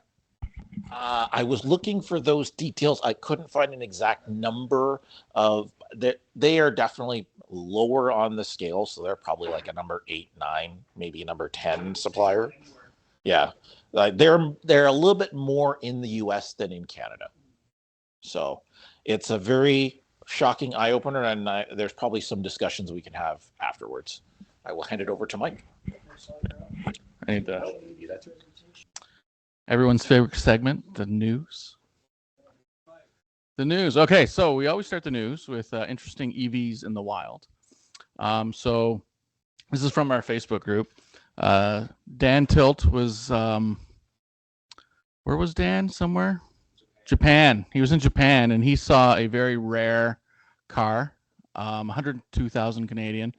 I was looking for those details. I couldn't find an exact number of that. They are definitely lower on the scale, so they're probably like a number 8, 9, maybe a number 10 supplier. Yeah, they're a little bit more in the U.S. than in Canada. So it's a very shocking eye opener, and there's probably some discussions we can have afterwards. I will hand it over to Mike. I need everyone's favorite segment, the news. The news. Okay, so we always start the news with interesting EVs in the wild. So this is from our Facebook group. Dan Tilt was, where was Dan? Somewhere? Japan. He was in Japan, and he saw a very rare car, 102,000 Canadian.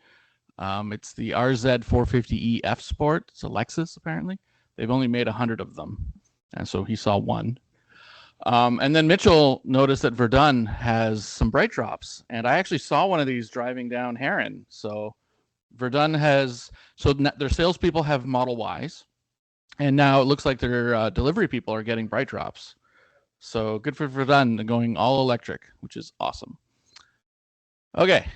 It's the RZ450E F Sport. It's a Lexus, apparently. They've only made 100 of them, and so he saw one. And then Mitchell noticed that Verdun has some bright drops, and I actually saw one of these driving down Heron. So Verdun has, so their salespeople have Model Ys, And now it looks like their delivery people are getting bright drops. So good for them, going all electric, which is awesome. Okay.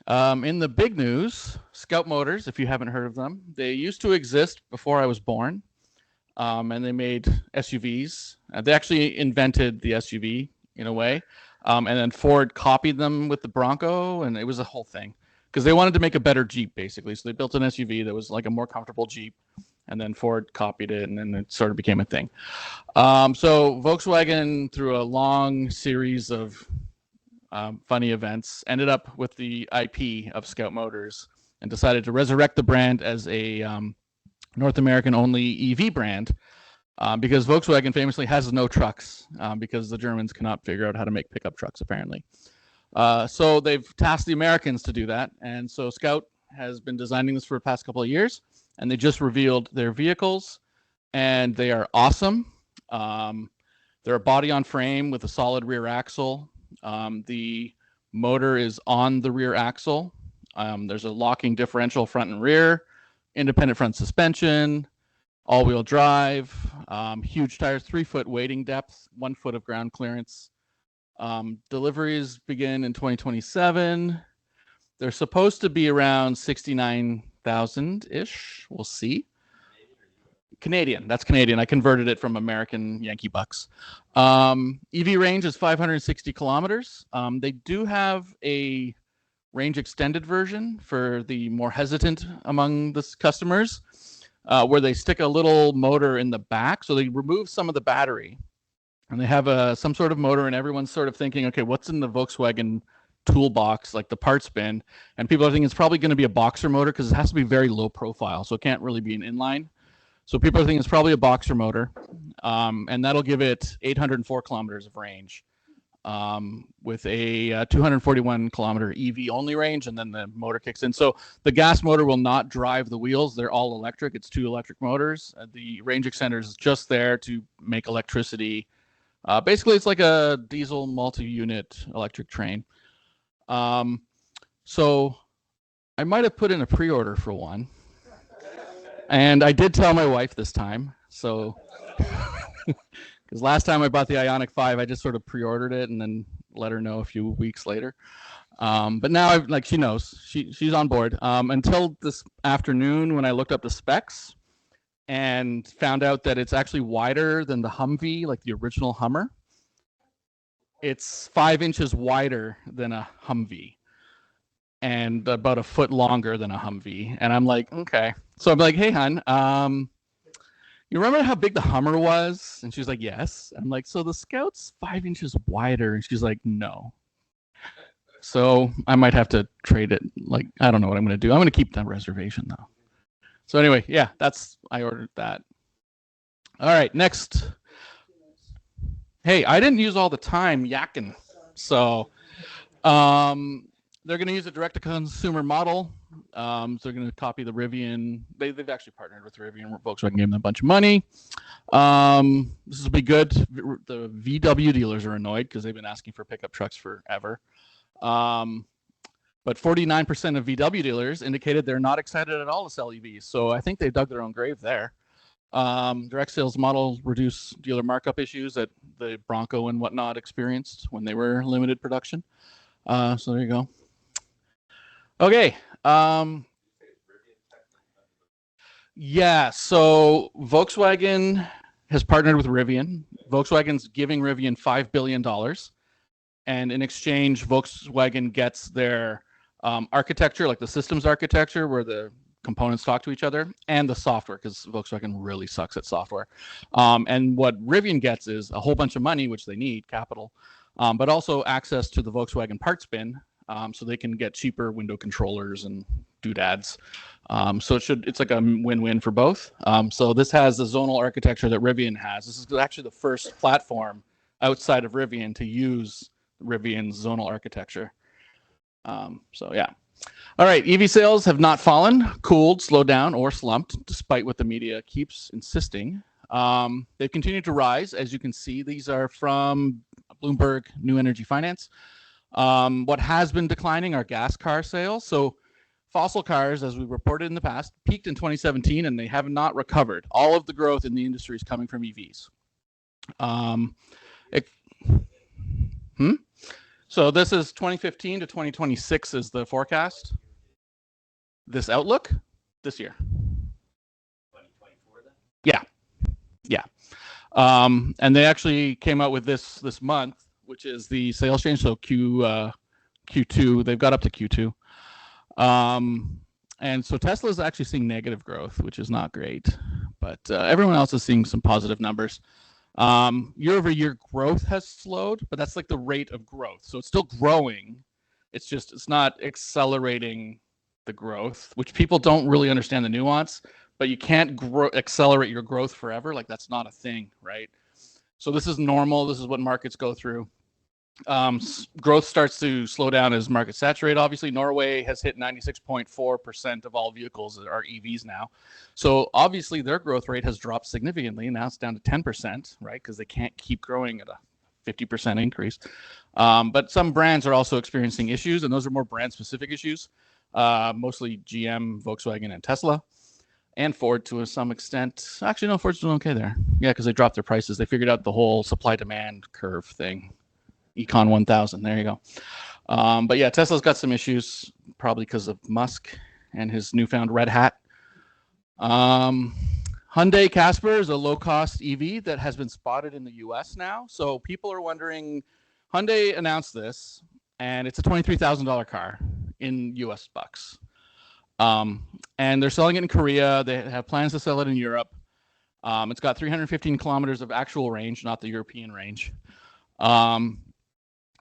In the big news, Scout Motors, if you haven't heard of them, they used to exist before I was born, and they made SUVs. They actually invented the SUV in a way, and then Ford copied them with the Bronco, and it was a whole thing because they wanted to make a better Jeep, basically. So they built an SUV that was like a more comfortable Jeep, and then Ford copied it, and then it sort of became a thing. So Volkswagen, through a long series of funny events, ended up with the IP of Scout Motors and decided to resurrect the brand as a North American only EV brand because Volkswagen famously has no trucks because the Germans cannot figure out how to make pickup trucks, apparently. So they've tasked the Americans to do that. And so Scout has been designing this for the past couple of years, and they just revealed their vehicles, and they are awesome. They're a body on frame with a solid rear axle. The motor is on the rear axle. There's a locking differential front and rear, independent front suspension, all-wheel drive, huge tires, 3-foot wading depth, 1 foot of ground clearance. Deliveries begin in 2027. They're supposed to be around 69,000-ish. We'll see. Canadian. That's Canadian. I converted it from American Yankee bucks. EV range is 560 kilometers. They do have a range extended version for the more hesitant among the customers, where they stick a little motor in the back. So they remove some of the battery, and they have some sort of motor, and everyone's sort of thinking, okay, what's in the Volkswagen toolbox, like the parts bin? And people are thinking it's probably going to be a boxer motor because it has to be very low profile, so it can't really be an inline. So people are thinking it's probably a boxer motor, and that'll give it 804 kilometers of range with a 241 kilometer EV only range, and then the motor kicks in. So the gas motor will not drive the wheels. They're all electric. It's 2 electric motors. The range extender is just there to make electricity. Basically, it's like a diesel multi-unit electric train. So I might have put in a pre-order for one. And I did tell my wife this time, so because last time I bought the Ioniq 5, I just sort of pre-ordered it and then let her know a few weeks later. But now, she knows, she's on board. Until this afternoon when I looked up the specs and found out that it's actually wider than the Humvee, like the original Hummer. It's 5 inches wider than a Humvee and about a foot longer than a Humvee. And I'm like, okay. So I'm like, hey, hon, you remember how big the Hummer was? And she's like, yes. I'm like, so the Scout's 5 inches wider. And she's like, no. So I might have to trade it. Like, I don't know what I'm going to do. I'm going to keep that reservation, though. So anyway, yeah, I ordered that. All right, next. Hey, I didn't use all the time yakking. So they're going to use a direct-to-consumer model. So they're going to copy the Rivian. They've actually partnered with Rivian. Volkswagen gave them a bunch of money. This will be good. The VW dealers are annoyed because they've been asking for pickup trucks forever. But 49% of VW dealers indicated they're not excited at all to sell EVs. So I think they dug their own grave there. Direct sales model reduce dealer markup issues that the Bronco and whatnot experienced when they were limited production. So there you go. Okay. Yeah, so Volkswagen has partnered with Rivian. Volkswagen's giving Rivian $5 billion. And in exchange, Volkswagen gets their architecture, like the systems architecture, where the components talk to each other, and the software, because Volkswagen really sucks at software. And what Rivian gets is a whole bunch of money, which they need, capital, but also access to the Volkswagen parts bin, so they can get cheaper window controllers and doodads. So it's like a win-win for both. So this has the zonal architecture that Rivian has. This is actually the first platform outside of Rivian to use Rivian's zonal architecture. So yeah. All right, EV sales have not fallen, cooled, slowed down, or slumped, despite what the media keeps insisting. They've continued to rise. As you can see, these are from Bloomberg New Energy Finance. What has been declining are gas car sales. So fossil cars, as we reported in the past, peaked in 2017 and they have not recovered. All of the growth in the industry is coming from EVs. So this is 2015 to 2026 is the forecast. This outlook this year. 2024 then? Yeah. Yeah. And they actually came out with this month, which is the sales change. So Q2, they've got up to Q2. And so Tesla is actually seeing negative growth, which is not great, but everyone else is seeing some positive numbers. Year over year growth has slowed, but that's like the rate of growth. So it's still growing. It's not accelerating the growth, which people don't really understand the nuance, but you can't accelerate your growth forever. Like that's not a thing, right? So this is normal. This is what markets go through. Growth starts to slow down as markets saturate. Obviously, Norway has hit 96.4% of all vehicles are EVs now. So obviously their growth rate has dropped significantly. Now it's down to 10%, right? Because they can't keep growing at a 50% increase. But some brands are also experiencing issues, and those are more brand-specific issues. Mostly GM, Volkswagen, and Tesla. And Ford to some extent. Actually, no, Ford's doing okay there. Yeah, because they dropped their prices. They figured out the whole supply-demand curve thing. Econ 1000, there you go. But yeah, Tesla's got some issues, probably because of Musk and his newfound red hat. Hyundai Casper is a low-cost EV that has been spotted in the US now. So people are wondering, Hyundai announced this, and it's a $23,000 car in US bucks. And they're selling it in Korea. They have plans to sell it in Europe. It's got 315 kilometers of actual range, not the European range.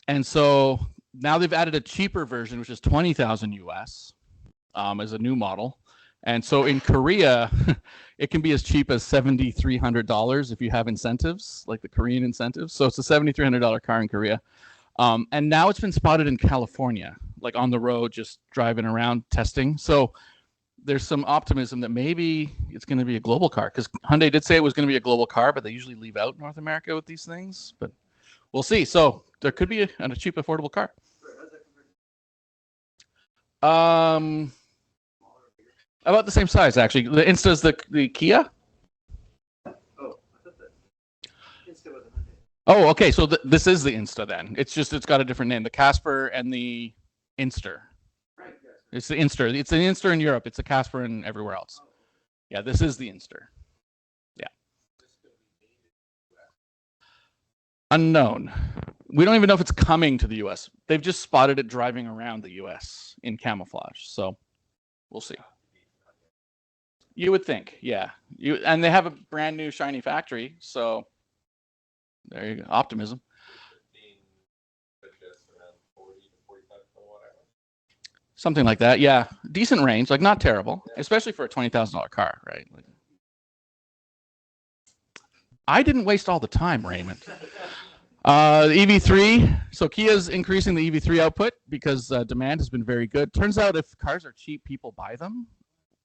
And so now they've added a cheaper version, which is 20,000 US as a new model. And so in Korea, it can be as cheap as $7,300 if you have incentives, like the Korean incentives. So it's a $7,300 car in Korea. And now it's been spotted in California, like on the road, just driving around testing. So there's some optimism that maybe it's going to be a global car, because Hyundai did say it was going to be a global car, but they usually leave out North America with these things. But we'll see. So there could be a cheap, affordable car. About the same size, actually. The Insta is the Kia. Oh, okay. So this is the Insta then. It's got a different name. The Casper and the Inster. It's the Inster. It's an Inster in Europe. It's a Casper in everywhere else. Yeah, this is the Inster. Yeah. Unknown. We don't even know if it's coming to the US. They've just spotted it driving around the US in camouflage. So we'll see. You would think, yeah. And they have a brand new shiny factory, so there you go. Optimism. Something like that, yeah. Decent range, like not terrible, especially for a $20,000 car, right? Like, I didn't waste all the time, Raymond. The EV3, so Kia's increasing the EV3 output because demand has been very good. Turns out if cars are cheap, people buy them.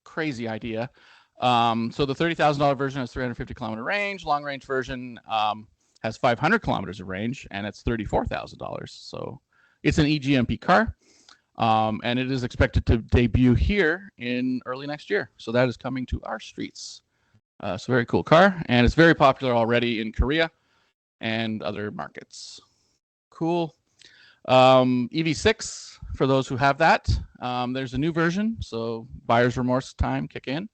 Crazy idea. So the $30,000 version has 350 kilometer range. Long range version has 500 kilometers of range, and it's $34,000. So it's an eGMP car, and it is expected to debut here in early next year. So that is coming to our streets. It's a very cool car, and it's very popular already in Korea and other markets. Cool. EV6, for those who have that, there's a new version, so buyer's remorse time kick in.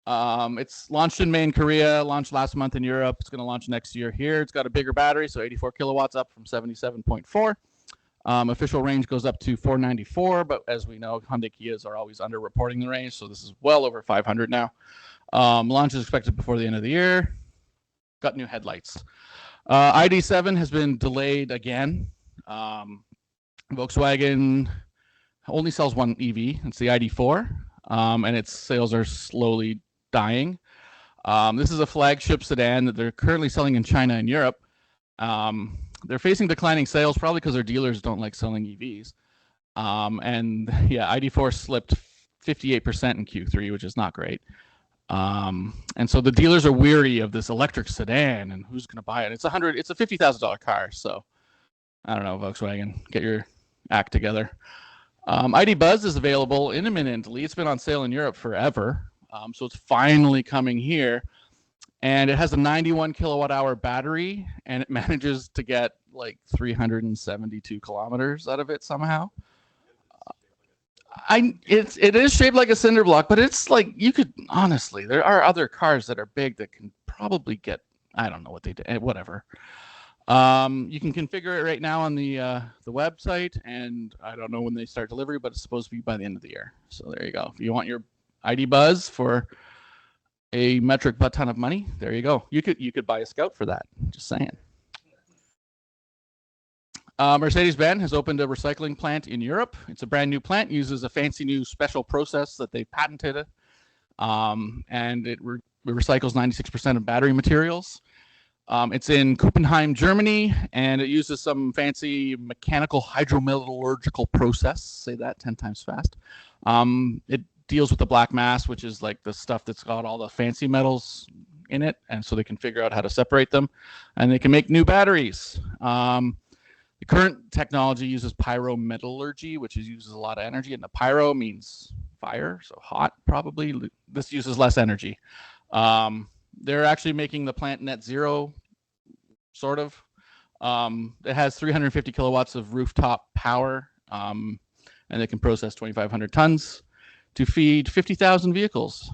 It's launched in May in Korea, launched last month in Europe. It's going to launch next year here. It's got a bigger battery, so 84 kilowatts up from 77.4. Official range goes up to 494, but as we know, Hyundai Kias are always under-reporting the range, so this is well over 500 now. Launch is expected before the end of the year. Got new headlights. ID7 has been delayed again. Volkswagen only sells one EV. It's the ID4, and its sales are slowly dying. This is a flagship sedan that they're currently selling in China and Europe. They're facing declining sales, probably because their dealers don't like selling EVs. And yeah, ID4 slipped 58% in Q3, which is not great. And so the dealers are weary of this electric sedan, and who's going to buy it? It's a $50,000 car, so I don't know, Volkswagen, get your act together. ID Buzz is available imminently. It's been on sale in Europe forever. So it's finally coming here. And it has a 91 kilowatt hour battery, and it manages to get like 372 kilometers out of it somehow. It is shaped like a cinder block, but it's like, you could, honestly, there are other cars that are big that can probably get, I don't know what they do, whatever. You can configure it right now on the website, and I don't know when they start delivery, but it's supposed to be by the end of the year. So there you go. If you want your ID Buzz for a metric butt ton of money, there you go. You could buy a Scout for that. Just saying. Mercedes-Benz has opened a recycling plant in Europe. It's a brand new plant, uses a fancy new special process that they patented, and it recycles 96% of battery materials. It's in Copenhagen, Germany, and it uses some fancy mechanical hydrometallurgical process. Say that 10 times fast. It deals with the black mass, which is like the stuff that's got all the fancy metals in it, and so they can figure out how to separate them, and they can make new batteries. The current technology uses pyrometallurgy, which uses a lot of energy, and the pyro means fire, so hot probably. This uses less energy. They're actually making the plant net zero, sort of. It has 350 kilowatts of rooftop power, and it can process 2,500 tons to feed 50,000 vehicles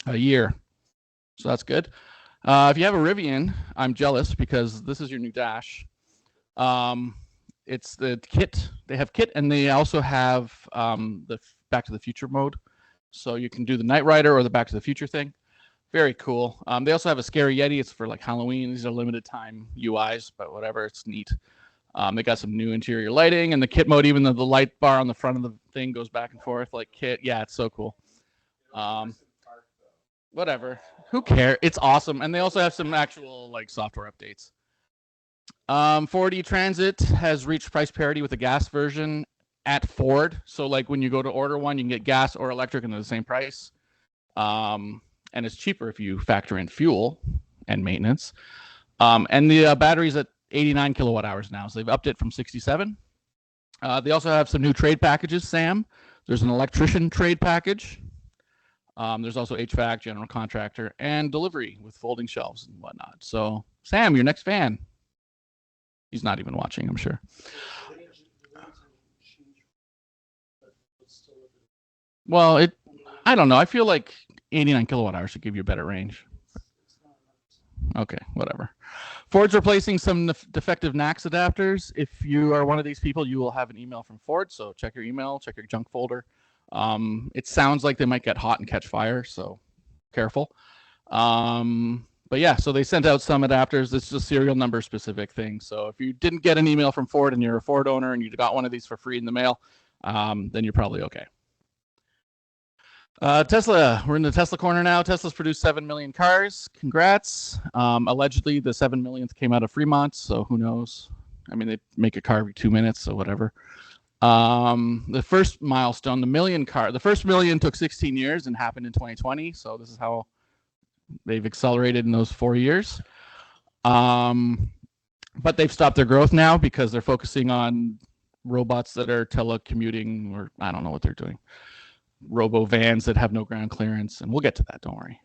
a year. So that's good. If you have a Rivian, I'm jealous because this is your new dash. It's the kit. They have kit, and they also have the Back to the Future mode. So you can do the Knight Rider or the Back to the Future thing. Very cool. They also have a Scary Yeti. It's for like Halloween. These are limited time UIs, but whatever. It's neat. They got some new interior lighting, and the kit mode, even though the light bar on the front of the thing goes back and forth like kit. Yeah, it's so cool. Whatever. Who cares? It's awesome. And they also have some actual like software updates. Ford E-Transit has reached price parity with the gas version at Ford. So like when you go to order one, you can get gas or electric and they're the same price. And it's cheaper if you factor in fuel and maintenance. And the battery's at 89 kilowatt hours now, so they've upped it from 67. They also have some new trade packages, Sam. There's an electrician trade package. There's also HVAC, general contractor, and delivery with folding shelves and whatnot. So, Sam, your next fan. He's not even watching, I'm sure. Well, I don't know. I feel like 89 kilowatt hours should give you a better range. Okay, whatever. Ford's replacing some defective NACS adapters. If you are one of these people, you will have an email from Ford, so check your email, check your junk folder. It sounds like they might get hot and catch fire, so careful. But yeah, so they sent out some adapters. This is a serial number specific thing. So if you didn't get an email from Ford and you're a Ford owner and you got one of these for free in the mail, then you're probably okay. Tesla, we're in the Tesla corner now. Tesla's produced 7 million cars. Congrats. Allegedly, the 7 millionth came out of Fremont, so who knows? I mean, they make a car every 2 minutes, so whatever. The first milestone, the first million took 16 years and happened in 2020, so this is how they've accelerated in those 4 years. But they've stopped their growth now because they're focusing on robots that are telecommuting, or I don't know what they're doing. Robo vans that have no ground clearance, and we'll get to that, don't worry.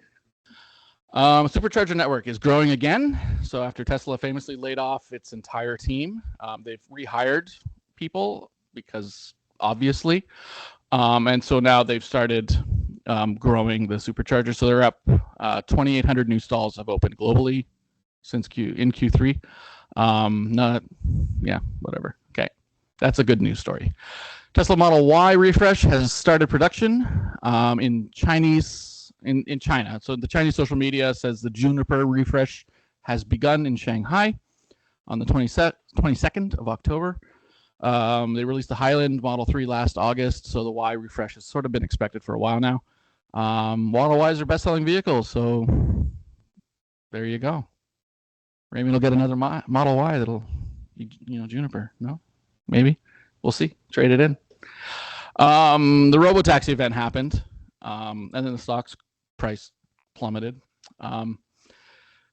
Supercharger network is growing again. So after Tesla famously laid off its entire team, they've rehired people because obviously, and so now they've started growing the supercharger. So they're up 2,800 new stalls have opened globally since in Q3. Yeah, whatever. Okay, that's a good news story. Tesla Model Y refresh has started production in China. So the Chinese social media says the Juniper refresh has begun in Shanghai on the 22nd of October. They released the Highland Model 3 last August, so the Y refresh has sort of been expected for a while now. Model Ys are best-selling vehicles, so there you go. Raymond will get another Model Y that'll, Juniper. No? Maybe? We'll see. Trade it in. The Robotaxi event happened, and then the stock's price plummeted.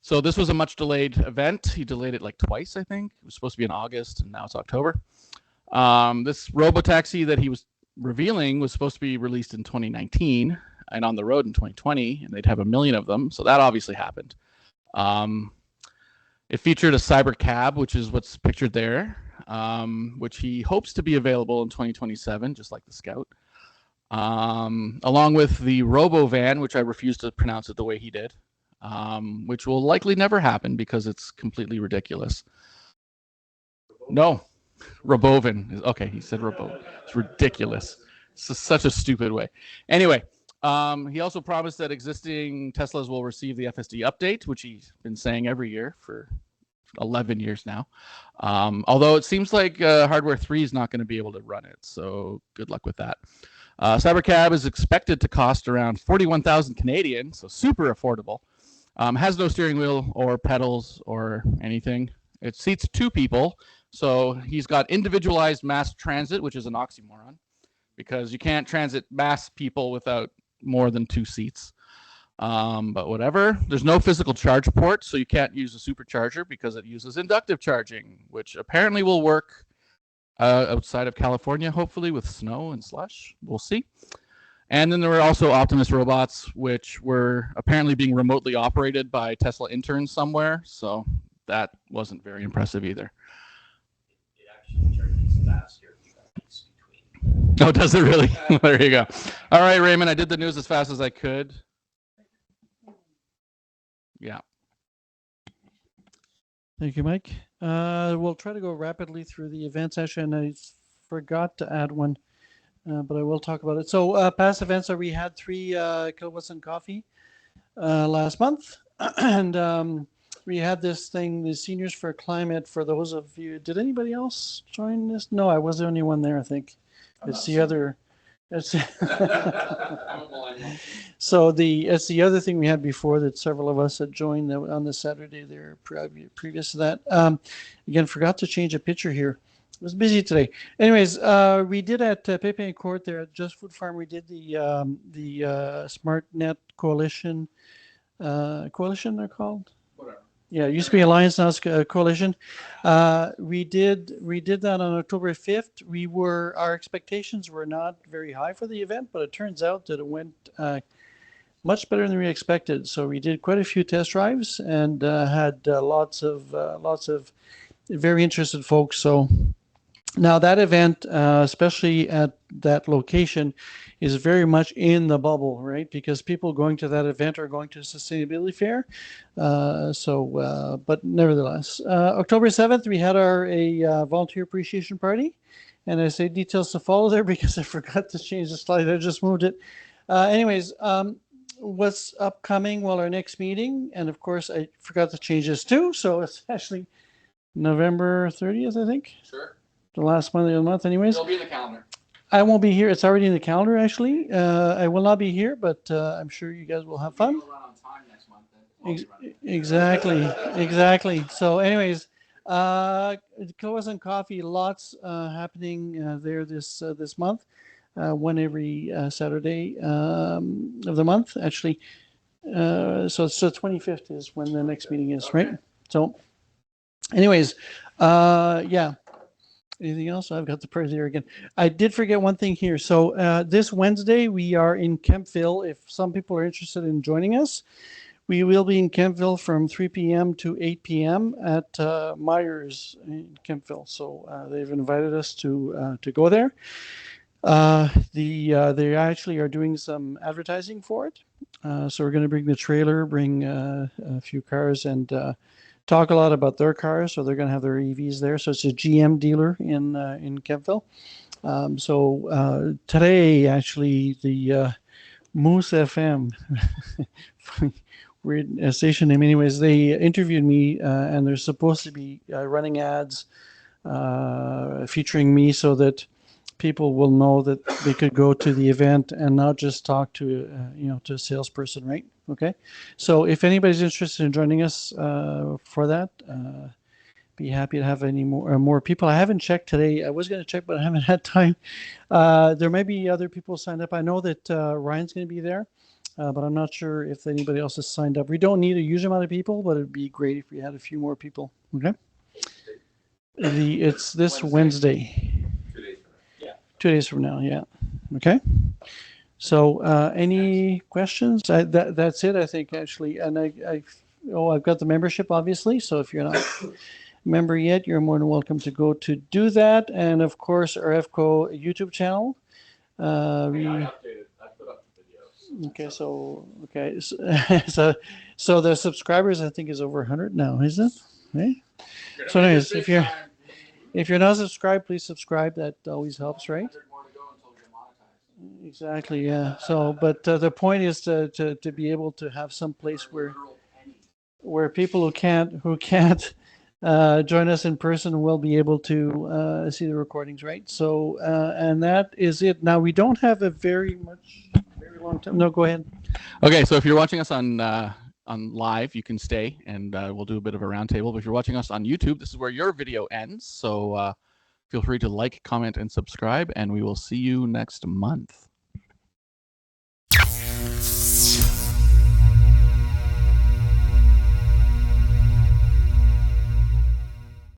So this was a much delayed event. He delayed it like twice, I think. It was supposed to be in August, and now it's October. This robotaxi that he was revealing was supposed to be released in 2019 and on the road in 2020, and they'd have 1 million of them. So that obviously happened. It featured a cyber cab, which is what's pictured there, which he hopes to be available in 2027, just like the Scout. Along with the Robo van, which I refuse to pronounce it the way he did, which will likely never happen because it's completely ridiculous. No, Robovan. Okay, he said Robo. It's ridiculous. It's such a stupid way. Anyway, he also promised that existing Teslas will receive the FSD update, which he's been saying every year for 11 years now. Although it seems like Hardware 3 is not going to be able to run it, so good luck with that. Cybercab is expected to cost around 41,000 Canadian, so super affordable. Has no steering wheel or pedals or anything. It seats 2 people, so he's got individualized mass transit, which is an oxymoron, because you can't transit mass people without more than 2 seats. But whatever. There's no physical charge port, so you can't use a supercharger because it uses inductive charging, which apparently will work outside of California, hopefully, with snow and slush. We'll see. And then there were also Optimus robots, which were apparently being remotely operated by Tesla interns somewhere. So that wasn't very impressive either. It actually charges faster. Oh, does it really? There you go. All right, Raymond, I did the news as fast as I could. Yeah. Thank you, Mike. We'll try to go rapidly through the events session. I forgot to add one, but I will talk about it. So past events are we had 3 kilowatts and coffee last month. And we had this thing, the Seniors for Climate, for those of you. Did anybody else join this? No, I was the only one there, I think. It's the other. It's so it's the other thing we had before that several of us had joined on the Saturday there previous to that. Again, forgot to change a picture here. It was busy today. Anyways, we did at Pepe and Court there at Just Food Farm. We did the Smart Net Coalition. Coalition they're called. Yeah, it used to be Alliance, now it's Coalition. We did that on October 5th. Our expectations were not very high for the event, but it turns out that it went much better than we expected. So we did quite a few test drives and had lots of very interested folks. So now that event, especially at that location, is very much in the bubble, right? Because people going to that event are going to a sustainability fair. But nevertheless, October 7th, we had a volunteer appreciation party. And I say details to follow there because I forgot to change the slide. I just moved it. Anyways, what's upcoming? Well, our next meeting, and of course, I forgot to change this too. So it's actually November 30th, I think. Sure. The last Monday of the month, anyways. It'll be in the calendar. I won't be here. It's already in the calendar, actually. I will not be here, but I'm sure you guys will have fun. We'll run on time next month, then. Exactly. So, anyways, Kilowatts and Coffee, lots happening there this month. One every Saturday of the month, actually. So 25th is when the next meeting is, right? So, anyways, yeah. Anything else? I've got the prayer there again. I did forget one thing here. So this Wednesday, we are in Kempville. If some people are interested in joining us, we will be in Kempville from 3 p.m. to 8 p.m. at Myers in Kempville. So they've invited us to go there. They actually are doing some advertising for it. So we're going to bring the trailer, bring a few cars, and talk a lot about their cars. So they're going to have their EVs there. So it's a GM dealer in Kempville. So today, actually, the Moose FM, weird station name. Anyways, they interviewed me, and they're supposed to be running ads featuring me so that people will know that they could go to the event and not just talk to to a salesperson, right? Okay, so if anybody's interested in joining us for that, be happy to have any more people. I haven't checked today. I was going to check, but I haven't had time. There may be other people signed up. I know that Ryan's going to be there, but I'm not sure if anybody else has signed up. We don't need a huge amount of people, but it'd be great if we had a few more people. Okay, it's this Wednesday. 2 days from now, yeah. Okay. So any questions? That's it, I think, actually. And I've got the membership, obviously. So if you're not a member yet, you're more than welcome to go to do that. And of course, our EVCO YouTube channel. I updated. I put up videos. Okay, so the subscribers, I think, is over 100 now, isn't it? Hey? So anyways, if you're not subscribed, please subscribe. That always helps, right? Exactly, yeah. So, but the point is to be able to have some place where people who can't join us in person will be able to see the recordings, right? So, and that is it. Now we don't have a very long time. No, go ahead. Okay, so if you're watching us on live, you can stay and we'll do a bit of a roundtable. But if you're watching us on YouTube, this is where your video ends. So feel free to like, comment, and subscribe, and we will see you next month.